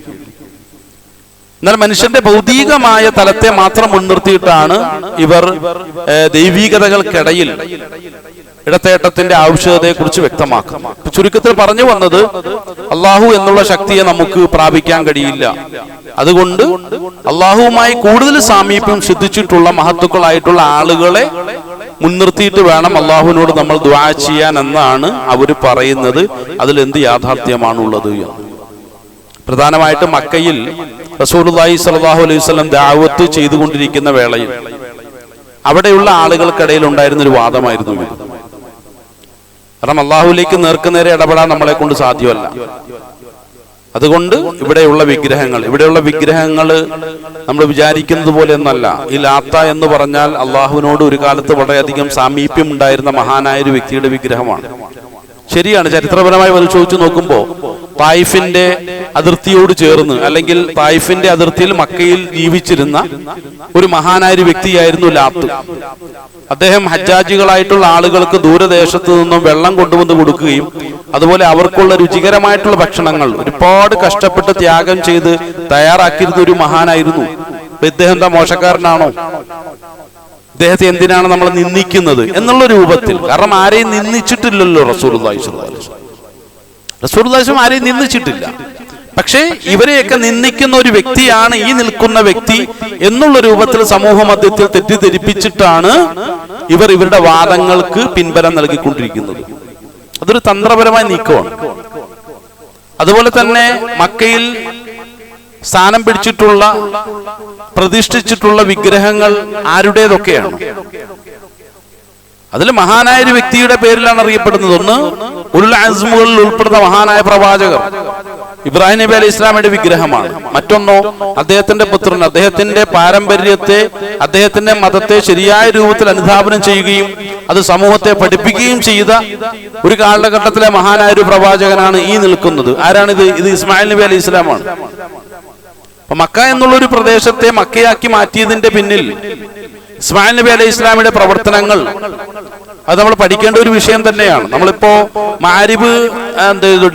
എന്നാൽ മനുഷ്യന്റെ ഭൗതികമായ തലത്തെ മാത്രം മുൻനിർത്തിയിട്ടാണ് ഇവർ ദൈവികതകൾക്കിടയിൽ ഇടത്തേട്ടത്തിന്റെ ആവശ്യകതയെ കുറിച്ച് വ്യക്തമാക്കും. ചുരുക്കത്തിൽ പറഞ്ഞു വന്നത്, അള്ളാഹു എന്നുള്ള ശക്തിയെ നമുക്ക് പ്രാപിക്കാൻ കഴിയില്ല. അതുകൊണ്ട് അള്ളാഹുവുമായി കൂടുതൽ സാമീപ്യം സിദ്ധിച്ചിട്ടുള്ള മഹത്തുക്കളായിട്ടുള്ള ആളുകളെ മുൻനിർത്തിയിട്ട് വേണം അള്ളാഹുവിനോട് നമ്മൾ ദുആ ചെയ്യാൻ എന്നാണ് അവർ പറയുന്നത്. അതിലെന്ത് യാഥാർത്ഥ്യമാണുള്ളത് എന്ന്. പ്രധാനമായിട്ടും മക്കയിൽ റസൂലുള്ളാഹി സ്വല്ലല്ലാഹു അലൈഹി വസല്ലം ദഅവത്ത് ചെയ്തുകൊണ്ടിരിക്കുന്ന വേളയിൽ അവിടെയുള്ള ആളുകൾക്കിടയിൽ ഉണ്ടായിരുന്നൊരു വാദമായിരുന്നു ഇത്. കാരണം അള്ളാഹുവിലേക്ക് നേർക്കുനേരെ ഇടപെടാൻ നമ്മളെ കൊണ്ട് സാധ്യമല്ല. അതുകൊണ്ട് ഇവിടെയുള്ള വിഗ്രഹങ്ങൾ നമ്മൾ വിചാരിക്കുന്നത് പോലെ ഒന്നല്ല. ഈ ലാത്ത എന്ന് പറഞ്ഞാൽ അള്ളാഹുവിനോട് ഒരു കാലത്ത് വളരെയധികം സാമീപ്യം ഉണ്ടായിരുന്ന മഹാനായ ഒരു വ്യക്തിയുടെ വിഗ്രഹമാണ്. ശരിയാണ്, ചരിത്രപരമായി പരിശോധിച്ച് നോക്കുമ്പോൾ തായിഫിന്റെ അതിർത്തിയോട് ചേർന്ന്, അല്ലെങ്കിൽ തായിഫിന്റെ അതിർത്തിയിൽ മക്കയിൽ ജീവിച്ചിരുന്ന ഒരു മഹാനായ ഒരു വ്യക്തിയായിരുന്നു ലാത്ത്. അദ്ദേഹം ഹജ്ജാജികളായിട്ടുള്ള ആളുകൾക്ക് ദൂരദേശത്ത് നിന്നും വെള്ളം കൊണ്ടുവന്ന് കൊടുക്കുകയും അതുപോലെ അവർക്കുള്ള രുചികരമായിട്ടുള്ള ഭക്ഷണങ്ങൾ ഒരുപാട് കഷ്ടപ്പെട്ട് ത്യാഗം ചെയ്ത് തയ്യാറാക്കിയിരുന്ന ഒരു മഹാനായിരുന്നു. ഇദ്ദേഹം എന്താ മോശക്കാരനാണോ? ഇദ്ദേഹത്തെ എന്തിനാണ് നമ്മൾ നിന്ദിക്കുന്നത് എന്നുള്ള രൂപത്തിൽ, കാരണം ആരെയും നിന്ദിച്ചിട്ടില്ലല്ലോ റസൂലുള്ളാഹി സ്വല്ലല്ലാഹു അലൈഹി വസല്ലം. റസൂലുള്ളാഹി സ്വല്ലല്ലാഹു അലൈഹി വസല്ലം ആരെയും നിന്ദിച്ചിട്ടില്ല. പക്ഷേ ഇവരെയൊക്കെ നിന്ദിക്കുന്ന ഒരു വ്യക്തിയാണ് ഈ നിൽക്കുന്ന വ്യക്തി എന്നുള്ള രൂപത്തിൽ സമൂഹ മധ്യത്തിൽ തെറ്റിദ്ധരിപ്പിച്ചിട്ടാണ് ഇവർ ഇവരുടെ വാദങ്ങൾക്ക് പിൻബലം നൽകിക്കൊണ്ടിരിക്കുന്നത്. അതൊരു തന്ത്രപരമായ നീക്കമാണ്. അതുപോലെ തന്നെ മക്കയിൽ സ്ഥാനം പിടിച്ചിട്ടുള്ള പ്രതിഷ്ഠിച്ചിട്ടുള്ള വിഗ്രഹങ്ങൾ ആരുടേതൊക്കെയാണ്? അതിൽ മഹാനായ ഒരു വ്യക്തിയുടെ പേരിലാണ് അറിയപ്പെടുന്നത്. ഒന്ന്, ഉലുൽ അസ്മുകളിൽ ഉൾപ്പെടുന്ന മഹാനായ പ്രവാചകർ ഇബ്രാഹിം നബി അലൈഹി ഇസ്ലാമിയുടെ വിഗ്രഹമാണ്. മറ്റൊന്നോ, അദ്ദേഹത്തിന്റെ പുത്രൻ, അദ്ദേഹത്തിന്റെ പാരമ്പര്യത്തെ, അദ്ദേഹത്തിന്റെ മതത്തെ ശരിയായ രൂപത്തിൽ അനുധാപനം ചെയ്യുകയും അത് സമൂഹത്തെ പഠിപ്പിക്കുകയും ചെയ്ത ഒരു കാലഘട്ടത്തിലെ മഹാനായ ഒരു പ്രവാചകനാണ് ഈ നിൽക്കുന്നത്. ആരാണിത്? ഇത് ഇസ്മായിൽ നബി അലൈഹി ഇസ്ലാമാണ്. അപ്പൊ മക്ക എന്നുള്ളൊരു പ്രദേശത്തെ മക്കയാക്കി മാറ്റിയതിന്റെ പിന്നിൽ ഇസ്മായിൽ നബി അലൈഹി ഇസ്ലാമിയുടെ പ്രവർത്തനങ്ങൾ അത് നമ്മൾ പഠിക്കേണ്ട ഒരു വിഷയം തന്നെയാണ്. നമ്മളിപ്പോ മാരിബ്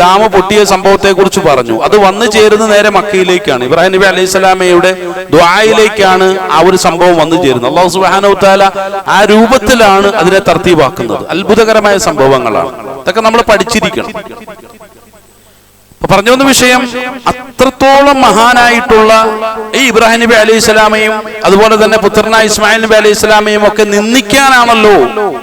ഡാം പൊട്ടിയ സംഭവത്തെ കുറിച്ച് പറഞ്ഞു. അത് വന്നു ചേരുന്ന നേരെ മക്കയിലേക്കാണ്. ഇബ്രാഹിം നബി അലൈഹി സ്വലാമയുടെ ദുആയിലേക്കാണ് ആ ഒരു സംഭവം വന്നു ചേരുന്നത്. അല്ലാഹു സുബ്ഹാനഹു വ തആല ആ രൂപത്തിലാണ് അതിനെ തർത്തീബാക്കുന്നത്. അത്ഭുതകരമായ സംഭവങ്ങളാണ്. ഇതൊക്കെ നമ്മൾ പഠിച്ചിരിക്കണം. പറഞ്ഞു വന്ന വിഷയം, അത്രത്തോളം മഹാനായിട്ടുള്ള ഈ ഇബ്രാഹിം നബി അലൈഹി സ്വലാമയും അതുപോലെ തന്നെ പുത്രനായ ഇസ്മായിൽ നബി അലൈഹി സ്വലാമയും ഒക്കെ നിന്ദിക്കാനാണല്ലോ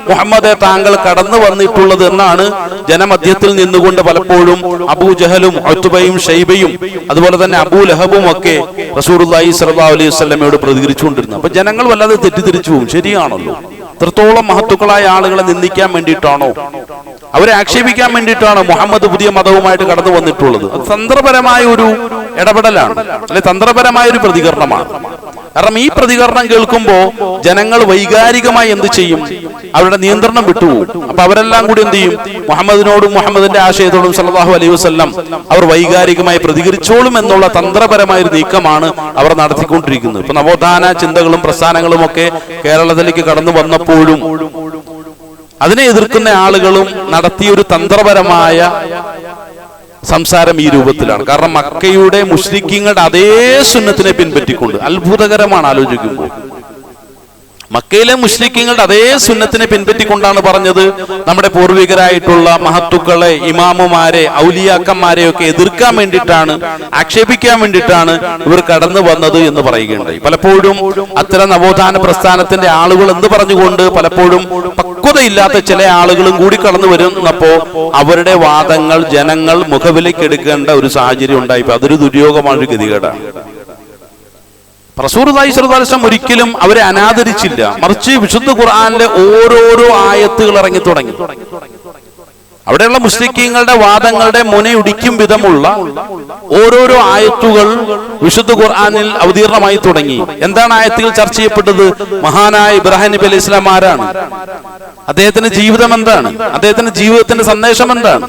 മുഹമ്മദെ താങ്കൾ കടന്നു വന്നിട്ടുള്ളത് എന്നാണ് ജനമധ്യത്തിൽ നിന്നുകൊണ്ട് പലപ്പോഴും അബൂ ജഹലും ഉത്ബയും ഷൈബയും അതുപോലെ തന്നെ അബൂ ലഹബും ഒക്കെ റസൂലുള്ളാഹി സ്വല്ലല്ലാഹു അലൈഹി വസല്ലമയോട് പ്രതികരിച്ചുകൊണ്ടിരുന്നത്. അപ്പൊ ജനങ്ങൾ വല്ലാതെ തെറ്റിദ്ധരിച്ചു പോകും. ശരിയാണല്ലോ, ഇത്രത്തോളം മഹത്തുക്കളായ ആളുകളെ നിന്ദിക്കാൻ വേണ്ടിയിട്ടാണോ, അവരെ ആക്ഷേപിക്കാൻ വേണ്ടിയിട്ടാണ് മുഹമ്മദ് പുതിയ മതവുമായിട്ട് കടന്നു വന്നിട്ടുള്ളത്? അത് തന്ത്രപരമായ ഒരു ഇടപെടലാണ്, അല്ലെ തന്ത്രപരമായ ഒരു പ്രതികരണമാണ്. കാരണം ഈ പ്രതികരണം കേൾക്കുമ്പോൾ ജനങ്ങൾ വൈകാരികമായി എന്ത് ചെയ്യും? അവരുടെ നിയന്ത്രണം വിട്ടുപോകും. അപ്പൊ അവരെല്ലാം കൂടി എന്ത് ചെയ്യും? മുഹമ്മദിനോടും മുഹമ്മദിന്റെ ആശയത്തോടും സല്ലല്ലാഹു അലൈഹി വസല്ലം അവർ വൈകാരികമായി പ്രതികരിച്ചോളും എന്നുള്ള തന്ത്രപരമായ ഒരു നീക്കമാണ് അവർ നടത്തിക്കൊണ്ടിരിക്കുന്നത്. ഇപ്പൊ നവോത്ഥാന ചിന്തകളും പ്രസ്ഥാനങ്ങളും ഒക്കെ കേരളത്തിലേക്ക് കടന്നു വന്നപ്പോഴും അതിനെ എതിർക്കുന്ന ആളുകളും നടത്തിയൊരു തന്ത്രപരമായ സംസാരം ഈ രൂപത്തിലാണ്. കാരണം മക്കയുടെ മുശ്രിക്കീങ്ങളുടെ അതേ സുന്നത്തിനെ പിൻപറ്റിക്കൊണ്ട്, അത്ഭുതകരമാണ് ആലോചിക്കുമ്പോൾ, മക്കയിലെ മുശ്രിക്കീങ്ങളുടെ അതേ സുന്നത്തിനെ പിൻപറ്റിക്കൊണ്ടാണ് പറഞ്ഞത് നമ്മുടെ പൂർവികരായിട്ടുള്ള മഹത്തുക്കളെ, ഇമാമുമാരെ, ഔലിയാക്കന്മാരെ ഒക്കെ എതിർക്കാൻ വേണ്ടിയിട്ടാണ്, ആക്ഷേപിക്കാൻ വേണ്ടിയിട്ടാണ് ഇവർ കടന്നു വന്നത് എന്ന് പറയുകയുണ്ടായി. പലപ്പോഴും അത്തരം നവോത്ഥാന പ്രസ്ഥാനത്തിന്റെ ആളുകൾ എന്ന് പറഞ്ഞുകൊണ്ട് പലപ്പോഴും പക്വതയില്ലാത്ത ചില ആളുകളും കൂടി കടന്നു വരുന്നപ്പോ അവരുടെ വാദങ്ങൾ ജനങ്ങൾ മുഖവിലേക്ക് എടുക്കേണ്ട ഒരു സാഹചര്യം ഉണ്ടായി. അതൊരു ദുര്യോഗമാണ്, ഒരു ഗതികേടാണ്. റസൂലുള്ളാഹി സ്വല്ലല്ലാഹു അലൈഹി വസല്ലം ഒരിക്കലും അവരെ അനാദരിച്ചില്ല. മറിച്ച് വിശുദ്ധ ഖുർആനിലെ ഓരോരോ ആയത്തുകൾ ഇറങ്ങി തുടങ്ങി. അവിടെയുള്ള മുശ്രിക്കീങ്ങളുടെ വാദങ്ങളുടെ മുനയുടിക്കും വിധമുള്ള ഓരോരോ ആയത്തുകൾ വിശുദ്ധ ഖുർആനിൽ അവതീർണമായി തുടങ്ങി. എന്താണ് ആയത്തുകൾ ചർച്ച ചെയ്യപ്പെട്ടത്? മഹാനായ ഇബ്രാഹിം നബി അലൈഹി സ്വലാം ആരാണ്? അദ്ദേഹത്തിന്റെ ജീവിതം എന്താണ്? അദ്ദേഹത്തിന്റെ ജീവിതത്തിന്റെ സന്ദേശം എന്താണ്?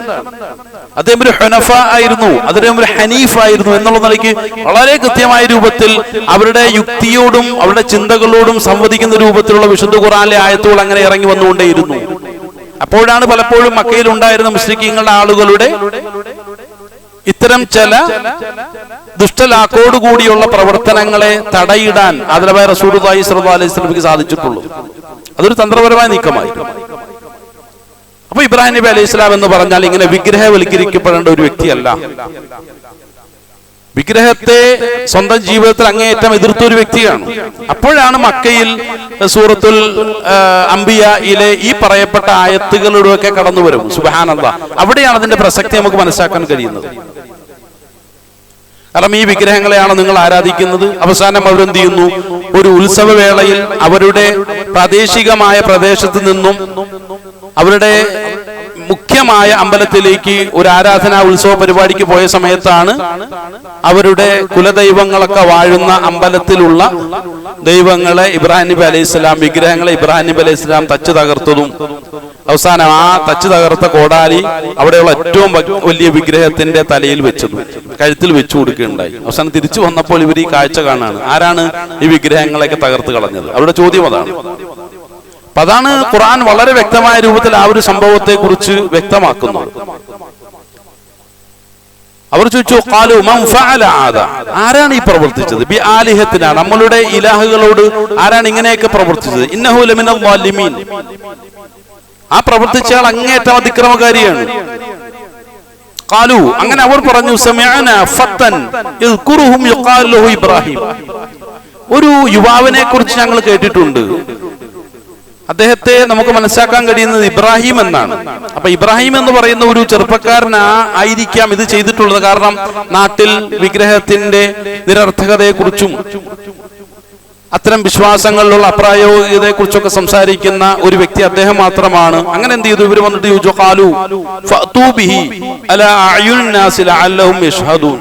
അദ്ദേഹം ഒരു ഹുനഫ ആയിരുന്നു, അദ്ദേഹം ഒരു ഹനീഫ് ആയിരുന്നു എന്നുള്ള നിലയ്ക്ക് വളരെ കൃത്യമായ രൂപത്തിൽ അവരുടെ യുക്തിയോടും അവരുടെ ചിന്തകളോടും സംവദിക്കുന്ന രൂപത്തിലുള്ള വിശുദ്ധ ഖുർആനിലെ ആയത്തുകൾ അങ്ങനെ ഇറങ്ങി വന്നുകൊണ്ടേയിരുന്നു. അപ്പോഴാണ് പലപ്പോഴും മക്കയിൽ ഉണ്ടായിരുന്ന മുസ്ലിങ്ങളുടെ ആളുകളുടെ ഇത്തരം ചില ദുഷ്ടലാക്കോടുകൂടിയുള്ള പ്രവർത്തനങ്ങളെ തടയിടാൻ ആദരവായ റസൂലുള്ളാഹി സ്വല്ലല്ലാഹു അലൈഹി വസല്ലമക്ക് സാധിച്ചിട്ടുള്ളൂ. അതൊരു തന്ത്രപരമായ നീക്കമായി. അപ്പൊ ഇബ്രാഹിം നബി അലൈഹി സ്വലാം എന്ന് പറഞ്ഞാൽ ഇങ്ങനെ വിഗ്രഹവൽക്കരിക്കപ്പെടേണ്ട ഒരു വ്യക്തിയല്ല. വിഗ്രഹത്തെ സ്വന്തം ജീവിതത്തിൽ അങ്ങേയറ്റം എതിർത്ത ഒരു വ്യക്തിയാണ്. അപ്പോഴാണ് മക്കയിൽ സൂറത്തുൽ അംബിയയിലെ ഈ പറയപ്പെട്ട ആയത്തുകളിലൂടെയൊക്കെ കടന്നു വരും. സുബ്ഹാനല്ലാഹ്, അവിടെയാണ് അതിന്റെ പ്രസക്തി നമുക്ക് മനസ്സിലാക്കാൻ കഴിയുന്നത്. കാരണം ഈ വിഗ്രഹങ്ങളെയാണ് നിങ്ങൾ ആരാധിക്കുന്നത്. അവസാനം അവരെന്ത് ചെയ്യുന്നു? ഒരു ഉത്സവവേളയിൽ അവരുടെ പ്രാദേശികമായ പ്രദേശത്ത് നിന്നും അവരുടെ മുഖ്യമായ അമ്പലത്തിലേക്ക് ഒരു ആരാധനാ ഉത്സവ പരിപാടിക്ക് പോയ സമയത്താണ് അവരുടെ കുലദൈവങ്ങളൊക്കെ വാഴുന്ന അമ്പലത്തിലുള്ള ദൈവങ്ങളെ ഇബ്രാഹിം നബി അലൈഹി സ്വലാം, വിഗ്രഹങ്ങളെ ഇബ്രാഹിം നബി അലൈഹി സ്വലാം തച്ചു തകർത്തതും അവസാനം ആ തച്ചു തകർത്ത കോടാലി അവിടെയുള്ള ഏറ്റവും വലിയ വിഗ്രഹത്തിന്റെ തലയിൽ വെച്ചത്, കഴുത്തിൽ വെച്ചു കൊടുക്കുകയുണ്ടായി. അവസാനം തിരിച്ചു വന്നപ്പോൾ ഇവർ ഈ കാഴ്ച കാണാണ്, ആരാണ് ഈ വിഗ്രഹങ്ങളെയൊക്കെ തകർത്ത് കളഞ്ഞത്? അവരുടെ ചോദ്യം അതാണ്. അപ്പൊ അതാണ് ഖുർആൻ വളരെ വ്യക്തമായ രൂപത്തിൽ ആ ഒരു സംഭവത്തെ കുറിച്ച് വ്യക്തമാക്കുന്നത്. അവർ ചോദിച്ചു, ഖാലു മൻ ഫഅല ആദാ, ആരാണ് ഈ പ്രവർത്തിച്ചത്? ബി ആലിഹത്തിനാ, നമ്മളുടെ ഇലാഹുകളോട് ആരാണ് ഇങ്ങനെയൊക്കെ പ്രവർത്തിച്ചത്? ഇന്നഹു ലമിനൽ ളാലിമീൻ, ആ പ്രവർത്തിച്ചയാൾ അങ്ങേയറ്റം അതിക്രമകാരിയാണ്. ഖാലു, അങ്ങനെ അവർ പറഞ്ഞു, സമിഅനാ ഫത്തൻ യദ്കുറുഹും യുഖാലു ലഹു ഇബ്രാഹിം, ഒരു യുവാവിനെ കുറിച്ച് ഞങ്ങൾ കേട്ടിട്ടുണ്ട്, അദ്ദേഹത്തെ നമുക്ക് മനസ്സിലാക്കാൻ കഴിയുന്നത് ഇബ്രാഹിം എന്നാണ്. അപ്പൊ ഇബ്രാഹിം എന്ന് പറയുന്ന ഒരു ചെറുപ്പക്കാരനായിരിക്കാം ഇത് ചെയ്തിട്ടുള്ളത്. കാരണം നാട്ടിൽ വിഗ്രഹത്തിന്റെ നിരർത്ഥകതയെ കുറിച്ചും അത്തരം വിശ്വാസങ്ങളിലുള്ള അപ്രായോഗികതയെ കുറിച്ചൊക്കെ സംസാരിക്കുന്ന ഒരു വ്യക്തി അദ്ദേഹം മാത്രമാണ്. അങ്ങനെ എന്ത് ചെയ്തു? ഇവർ വന്നിട്ട് ചോദിച്ചു, ഖാലു ഫഅതൂ ബിഹി അലാ അഅ്യുനിൻ നാസി ലഅല്ലഹും യശ്ഹദൂൻ.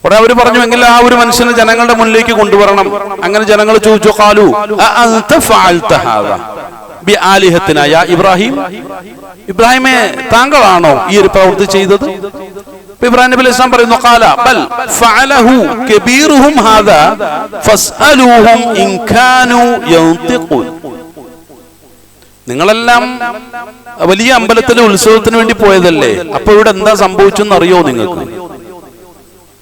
അവിടെ അവർ പറഞ്ഞു, എങ്കിൽ ആ ഒരു മനുഷ്യനെ ജനങ്ങളുടെ മുന്നിലേക്ക് കൊണ്ടുവരണം. അങ്ങനെ ജനങ്ങൾ ചോദിച്ചു, ഖാലു അഅൻത ഫഅൽത ഹാദാ ബി ആലിഹത്തിനാ യാ ഇബ്രാഹിം, ഇബ്രാഹിമേ താങ്കളാണോ ഈ ഒരു പ്രവൃത്തി ചെയ്തത്? ഇബ്രാഹിം നബി അലൈഹി സലാം പറയുന്നു, ഖാല ബൽ ഫഅലഹു കബീറുഹും ഹാദാ ഫസ്അലൂഹും ഇൻ കാനൂ യൻതിഖൂൻ. നിങ്ങളെല്ലാം വലിയ അമ്പലത്തിലെ ഉത്സവത്തിന് വേണ്ടി പോയതല്ലേ, അപ്പൊ ഇവിടെ എന്താ സംഭവിച്ചെന്ന് അറിയോ നിങ്ങൾക്ക്?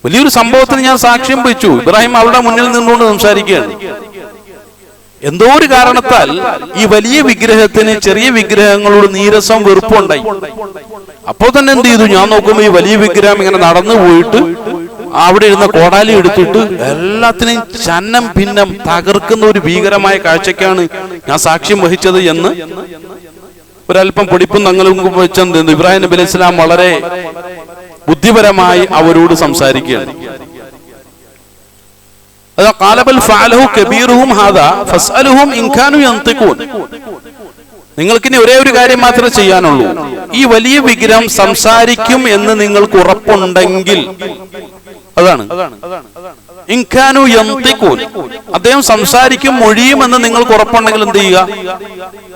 വലിയൊരു സംഭവത്തിന് ഞാൻ സാക്ഷ്യം വഹിച്ചു. ഇബ്രാഹിം അവരുടെ മുന്നിൽ നിന്നുകൊണ്ട് സംസാരിക്കുകയാണ്. എന്തോ ഒരു കാരണത്താൽ ഈ വലിയ വിഗ്രഹത്തിന് ചെറിയ വിഗ്രഹങ്ങളോട് നീരസം വെറുപ്പുണ്ടായി. അപ്പോൾ തന്നെ എന്ത് ചെയ്തു? ഞാൻ നോക്കുമ്പോൾ ഈ വലിയ വിഗ്രഹം ഇങ്ങനെ നടന്നു പോയിട്ട് അവിടെ ഇരുന്ന കോടാലി എടുത്തിട്ട് എല്ലാത്തിനെയും ചന്നം ഭിന്നം തകർക്കുന്ന ഒരു ഭീകരമായ കാഴ്ചക്കാണ് ഞാൻ സാക്ഷ്യം വഹിച്ചത് എന്ന് ഒരല്പം പൊടിപ്പും തങ്ങളും വെച്ചെന്ത് ഇബ്രാഹിം നബി അലൈഹി സ്വലാം വളരെ ബുദ്ധിപരമായി അവരോട് സംസാരിക്കുകയാണ്. നിങ്ങൾക്കിനി ഒരേ ഒരു കാര്യം മാത്രമേ ചെയ്യാനുള്ളൂ. ഈ വലിയ വിഗ്രഹം സംസാരിക്കും എന്ന് നിങ്ങൾക്ക് ഉറപ്പുണ്ടെങ്കിൽ, അതാണ് ഇൻകാനു യന്തിഖൂൻ, അദ്ദേഹം സംസാരിക്കും മൊഴിയുമെന്ന് നിങ്ങൾക്ക് ഉറപ്പുണ്ടെങ്കിൽ എന്ത് ചെയ്യുക?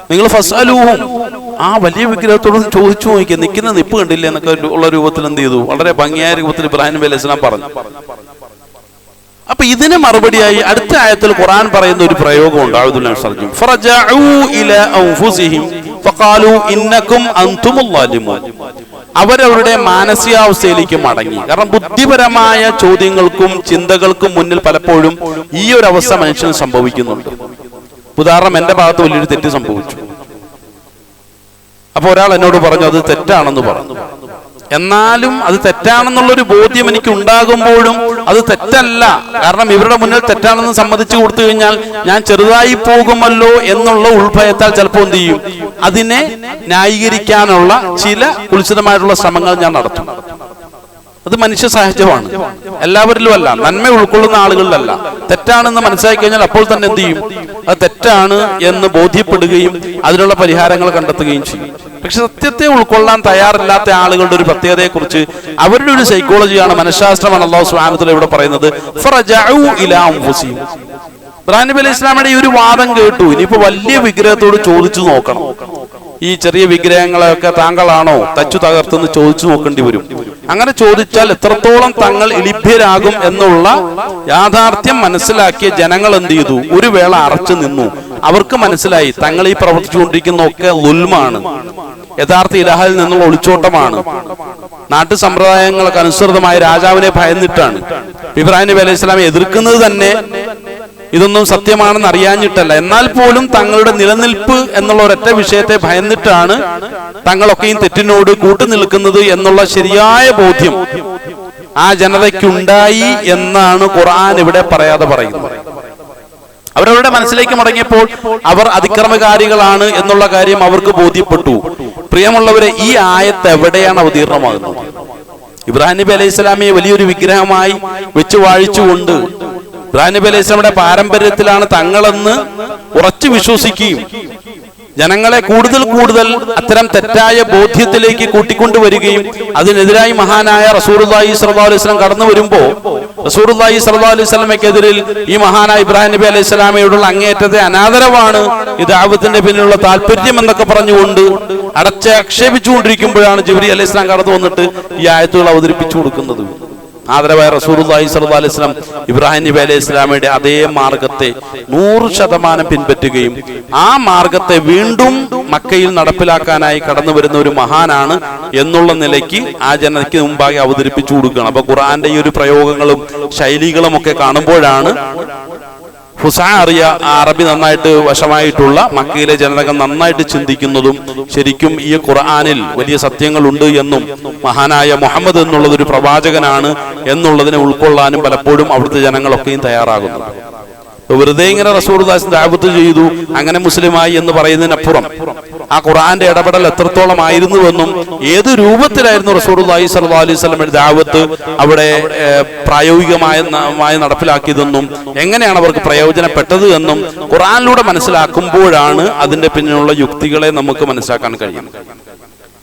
നിങ്ങൾ ഫസ്അലൂഹും, ആ വലിയ വിഗ്രഹത്തോട് ചോദിച്ചു നോക്കിയാൽ നിൽക്കുന്ന നിപ്പ് കണ്ടില്ലേ എന്നൊക്കെ ഉള്ള രൂപത്തിൽ എന്ത് ചെയ്തു? വളരെ ഭംഗിയായ രൂപത്തിൽ ഇബ്രാഹിം നബി അലൈഹി സ്വലാം പറഞ്ഞു. അപ്പൊ ഇതിന് മറുപടിയായി അടുത്ത ആയത്തിൽ ഖുർആൻ പറയുന്ന ഒരു പ്രയോഗമുണ്ട്. അവരവരുടെ മാനസികാവസ്ഥയിലേക്ക് മടങ്ങി. കാരണം ബുദ്ധിപരമായ ചോദ്യങ്ങൾക്കും ചിന്തകൾക്കും മുന്നിൽ പലപ്പോഴും ഈ ഒരു അവസ്ഥ മനുഷ്യന് സംഭവിക്കുന്നുണ്ട്. ഉദാഹരണം, എന്റെ ഭാഗത്ത് വലിയൊരു തെറ്റ് സംഭവിച്ചു. അപ്പൊ ഒരാൾ എന്നോട് പറഞ്ഞു അത് തെറ്റാണെന്ന് പറഞ്ഞു. എന്നാലും അത് തെറ്റാണെന്നുള്ളൊരു ബോധ്യം എനിക്ക് ഉണ്ടാകുമ്പോഴും അത് തെറ്റല്ല, കാരണം ഇവരുടെ മുന്നിൽ തെറ്റാണെന്ന് സമ്മതിച്ചു കൊടുത്തു കഴിഞ്ഞാൽ ഞാൻ ചെറുതായി പോകുമല്ലോ എന്നുള്ള ഉൾഭയത്താൽ ചിലപ്പോൾ എന്ത് ചെയ്യും? അതിനെ ന്യായീകരിക്കാനുള്ള ചില കുൽസിതമായിട്ടുള്ള ശ്രമങ്ങൾ ഞാൻ നടത്തും. അത് മനുഷ്യ സഹജമാണ്, എല്ലാവരിലും അല്ല, നന്മ ഉൾക്കൊള്ളുന്ന ആളുകളിലല്ല. തെറ്റാണെന്ന് മനസ്സിലാക്കി കഴിഞ്ഞാൽ അപ്പോൾ തന്നെ എന്ത് ചെയ്യും? അത് തെറ്റാണ് എന്ന് ബോധ്യപ്പെടുകയും അതിനുള്ള പരിഹാരങ്ങൾ കണ്ടെത്തുകയും ചെയ്യും. പക്ഷെ സത്യത്തെ ഉൾക്കൊള്ളാൻ തയ്യാറില്ലാത്ത ആളുകളുടെ ഒരു പ്രത്യേകതയെ കുറിച്ച് അവരുടെ ഒരു സൈക്കോളജിയാണ്, മനഃശാസ്ത്രമാണ് അല്ലാഹു സുബ്ഹാനഹു വ തആല ഇവിടെ പറയുന്നത്. ഫറജഉ ഇലാ അൻഫുസിഹിം. ഇബ്രാഹിം നബി അലൈഹി സ്വലാമയുടെ ഈ ഒരു വാദം കേട്ടു. ഇനിയിപ്പോ വലിയ വിഗ്രഹത്തോട് ചോദിച്ചു നോക്കണം, ഈ ചെറിയ വിഗ്രഹങ്ങളെയൊക്കെ താങ്കളാണോ തച്ചു തകർത്തെന്ന് ചോദിച്ചു നോക്കേണ്ടി വരും. അങ്ങനെ ചോദിച്ചാൽ എത്രത്തോളം തങ്ങൾ ഇളിഭ്യരാകും എന്നുള്ള യാഥാർത്ഥ്യം മനസ്സിലാക്കിയ ജനങ്ങൾ എന്ത് ചെയ്തു? ഒരു വേള അറച്ചു നിന്നു. അവർക്ക് മനസ്സിലായി തങ്ങൾ ഈ പ്രവർത്തിച്ചുകൊണ്ടിരിക്കുന്ന ഒക്കെ ളുൽമാണ്, യഥാർത്ഥ ഇലാഹിൽ നിന്നുള്ള ഒളിച്ചോട്ടമാണ്, നാട്ടു സമ്പ്രദായങ്ങൾക്ക് അനുസൃതമായ രാജാവിനെ ഭയന്നിട്ടാണ്. ഇബ്രാഹിം നബി അലൈഹി സ്വലാമെ എതിർക്കുന്നത് തന്നെ ഇതൊന്നും സത്യമാണെന്ന് അറിയാഞ്ഞിട്ടല്ല, എന്നാൽ പോലും തങ്ങളുടെ നിലനിൽപ്പ് എന്നുള്ള ഒരൊറ്റ വിഷയത്തെ ഭയന്നിട്ടാണ് തങ്ങളൊക്കെയും തെറ്റിനോട് കൂട്ടുനിൽക്കുന്നത് എന്നുള്ള ശരിയായ ബോധ്യം ആ ജനതയ്ക്കുണ്ടായി എന്നാണ് ഖുർആൻ ഇവിടെ പറയാതെ പറയുന്നത്. അവരവരുടെ മനസ്സിലേക്ക് മടങ്ങിയപ്പോൾ അവർ അതിക്രമകാരികളാണ് എന്നുള്ള കാര്യം അവർക്ക് ബോധ്യപ്പെട്ടു. പ്രിയമുള്ളവരെ, ഈ ആയത്ത് എവിടെയാണ് അവതീർണമാകുന്നത്? ഇബ്രാഹിം നബി അലൈഹി സ്വലാമിയെ വലിയൊരു വിഗ്രഹമായി വെച്ച് വാഴിച്ചുകൊണ്ട് ഇബ്രാഹിം നബി അലൈഹി സ്വലാമിയുടെ പാരമ്പര്യത്തിലാണ് തങ്ങളെന്ന് ഉറച്ചു വിശ്വസിക്കുകയും ജനങ്ങളെ കൂടുതൽ കൂടുതൽ അത്തരം തെറ്റായ ബോധ്യത്തിലേക്ക് കൂട്ടിക്കൊണ്ടുവരികയും അതിനെതിരായി മഹാനായ റസൂലുള്ളാഹി സ്വല്ലല്ലാഹു അലൈഹി വസല്ലം കടന്നു വരുമ്പോൾ റസൂലുള്ളാഹി സ്വല്ലല്ലാഹു അലൈഹി വസല്ലമയ്ക്കെതിരിൽ ഈ മഹാനായ ഇബ്രാഹിം നബി അലൈഹി സ്വലാമയോടുള്ള അങ്ങേയറ്റത്തെ അനാദരവാണ്, ഈ ദഅവത്തിന്റെ പിന്നിലുള്ള താല്പര്യം എന്നൊക്കെ പറഞ്ഞുകൊണ്ട് ആക്ഷേപിച്ചുകൊണ്ടിരിക്കുമ്പോഴാണ് ജിബ്രീൽ അലൈഹി സ്വലാം കടന്നു വന്നിട്ട് ഈ ആയത്തുകൾ അവതരിപ്പിച്ചു കൊടുക്കുന്നത്. ആദരവായ റസൂലുള്ളാഹി സ്വല്ലല്ലാഹു അലൈഹി വസല്ലം ഇബ്രാഹിം നബി അലൈഹി സ്വലാമയുടെ അതേ മാർഗത്തെ 100% പിൻപറ്റുകയും ആ മാർഗത്തെ വീണ്ടും മക്കയിൽ നടപ്പിലാക്കാനായി കടന്നു വരുന്ന ഒരു മഹാനാണ് എന്നുള്ള നിലയ്ക്ക് ആ ജനതയ്ക്ക് മുമ്പാകെ അവതരിപ്പിച്ചു കൊടുക്കുകയാണ്. അപ്പൊ ഖുർആന്റെ ഈ ഒരു പ്രയോഗങ്ങളും ശൈലികളും ഒക്കെ കാണുമ്പോഴാണ് ഫുസാ അറിയ അറബി നന്നായിട്ട് വശമായിട്ടുള്ള മക്കയിലെ ജനതകൾ നന്നായിട്ട് ചിന്തിക്കുന്നതും ശരിക്കും ഈ ഖുർആനിൽ വലിയ സത്യങ്ങളുണ്ട് എന്നും മഹാനായ മുഹമ്മദ് എന്നുള്ളത് ഒരു പ്രവാചകനാണ് എന്നുള്ളതിനെ ഉൾക്കൊള്ളാനും പലപ്പോഴും അവിടുത്തെ ജനങ്ങളൊക്കെയും തയ്യാറാകുന്നു. വെറുതെ ഇങ്ങനെ റസൂലുള്ളാഹി ദഅവത്ത് ചെയ്തു അങ്ങനെ മുസ്ലിമായി എന്ന് പറയുന്നതിനപ്പുറം ആ ഖുർആന്റെ ഇടപെടൽ എത്രത്തോളം ആയിരുന്നുവെന്നും ഏത് രൂപത്തിലായിരുന്നു റസൂലുള്ളാഹി സ്വല്ലല്ലാഹു അലൈഹി വസല്ലമയുടെ ദഅവത്ത് അവിടെ പ്രായോഗികമായി നടപ്പിലാക്കിയതെന്നും എങ്ങനെയാണ് അവർക്ക് പ്രയോജനപ്പെട്ടത് എന്നും ഖുർആനിലൂടെ മനസ്സിലാക്കുമ്പോഴാണ് അതിന്റെ പിന്നിലുള്ള യുക്തികളെ നമുക്ക് മനസ്സിലാക്കാൻ കഴിയും.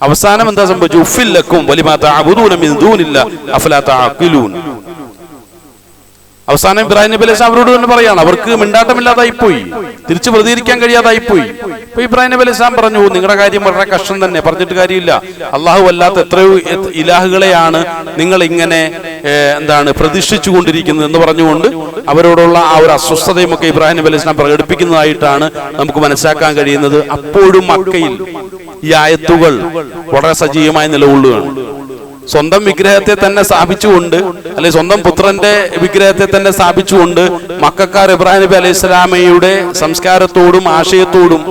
അവസാനം എന്താ സംഭവിച്ചു? ഉഫിൽ ലക്കും വലിമാ തഅബുദൂന മിൻ ദൂനില്ലാഹി അഫലാ തഅഖിലൂൻ. അവസാനം ഇബ്രാഹിം നബി അലൈഹി അവരോട് തന്നെ പറയാണ്, അവർക്ക് മിണ്ടാട്ടമില്ലാതായിപ്പോയി, തിരിച്ചു പ്രതികരിക്കാൻ കഴിയാതായിപ്പോയി. അപ്പൊ ഇബ്രാഹിം നബി അലൈഹി പറഞ്ഞു, നിങ്ങളുടെ കാര്യം വളരെ കഷ്ടം തന്നെ, പറഞ്ഞിട്ട് കാര്യമില്ല. അള്ളാഹു അല്ലാത്ത എത്രയോ ഇലാഹുകളെയാണ് നിങ്ങൾ ഇങ്ങനെ പ്രതിഷ്ഠിച്ചു കൊണ്ടിരിക്കുന്നത് എന്ന് പറഞ്ഞുകൊണ്ട് അവരോടുള്ള ആ ഒരു അസ്വസ്ഥതയും ഒക്കെ ഇബ്രാഹിം നബി അലൈഹി പ്രകടിപ്പിക്കുന്നതായിട്ടാണ് നമുക്ക് മനസ്സിലാക്കാൻ കഴിയുന്നത്. അപ്പോഴും മക്കയിൽ ഈ ആയത്തുകൾ വളരെ സജീവമായി നിലകൊള്ളുകയാണ്. സ്വന്തം വിഗ്രഹത്തെ തന്നെ സ്ഥാപിച്ചുകൊണ്ട്, അല്ലെ സ്വന്തം പുത്രന്റെ വിഗ്രഹത്തെ തന്നെ സ്ഥാപിച്ചുകൊണ്ട് മക്കക്കാർ ഇബ്രാഹിം നബി അലൈഹി സ്വലാമയുടെ സംസ്കാരത്തോടും ആശയത്തോടും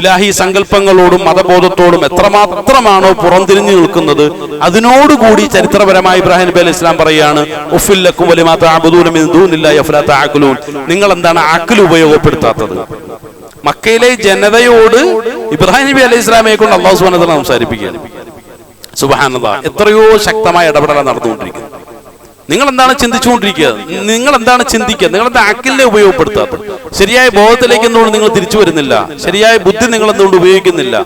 ഇലാഹി സങ്കല്പങ്ങളോടും മതബോധത്തോടും എത്രമാത്രമാണോ പുറംതിരിഞ്ഞു നിൽക്കുന്നത്, അതിനോടുകൂടി ചരിത്രപരമായി ഇബ്രാഹിം നബി അലൈഹി സ്വലാം പറയുകയാണ്, ഉഫിൽ ലക്കും വലിമാ തഅബുദൂന മിൻ ദൂനില്ലാഹി അഫലാ തഅഖിലൂൻ. നിങ്ങൾ എന്താണ് അഖ്ൽ ഉപയോഗപ്പെടുത്താത്തത്? മക്കയിലെ ജനതയോട് ഇബ്രാഹിം നബി അലൈഹി സ്വലാമയെ കൊണ്ട് അല്ലാഹു സുബ്ഹാനഹു വ തആല സംസാരിപ്പിക്കുകയാണ്. സുബ്ഹാനല്ലാഹ്, എത്രയോ ശക്തമായ ഇടപെടലാണ് നടന്നുകൊണ്ടിരിക്കുന്നത്. നിങ്ങൾ എന്താണ് ചിന്തിച്ചുകൊണ്ടിരിക്കുക? നിങ്ങൾ എന്താണ് ചിന്തിക്കുക? നിങ്ങളെന്താ അഖിലിനെ ഉപയോഗപ്പെടുത്താത്തത്? ശരിയായ ബോധത്തിലേക്ക് എന്തുകൊണ്ട് നിങ്ങൾ തിരിച്ചു വരുന്നില്ല? ശരിയായ ബുദ്ധി നിങ്ങൾ എന്തുകൊണ്ട് ഉപയോഗിക്കുന്നില്ല?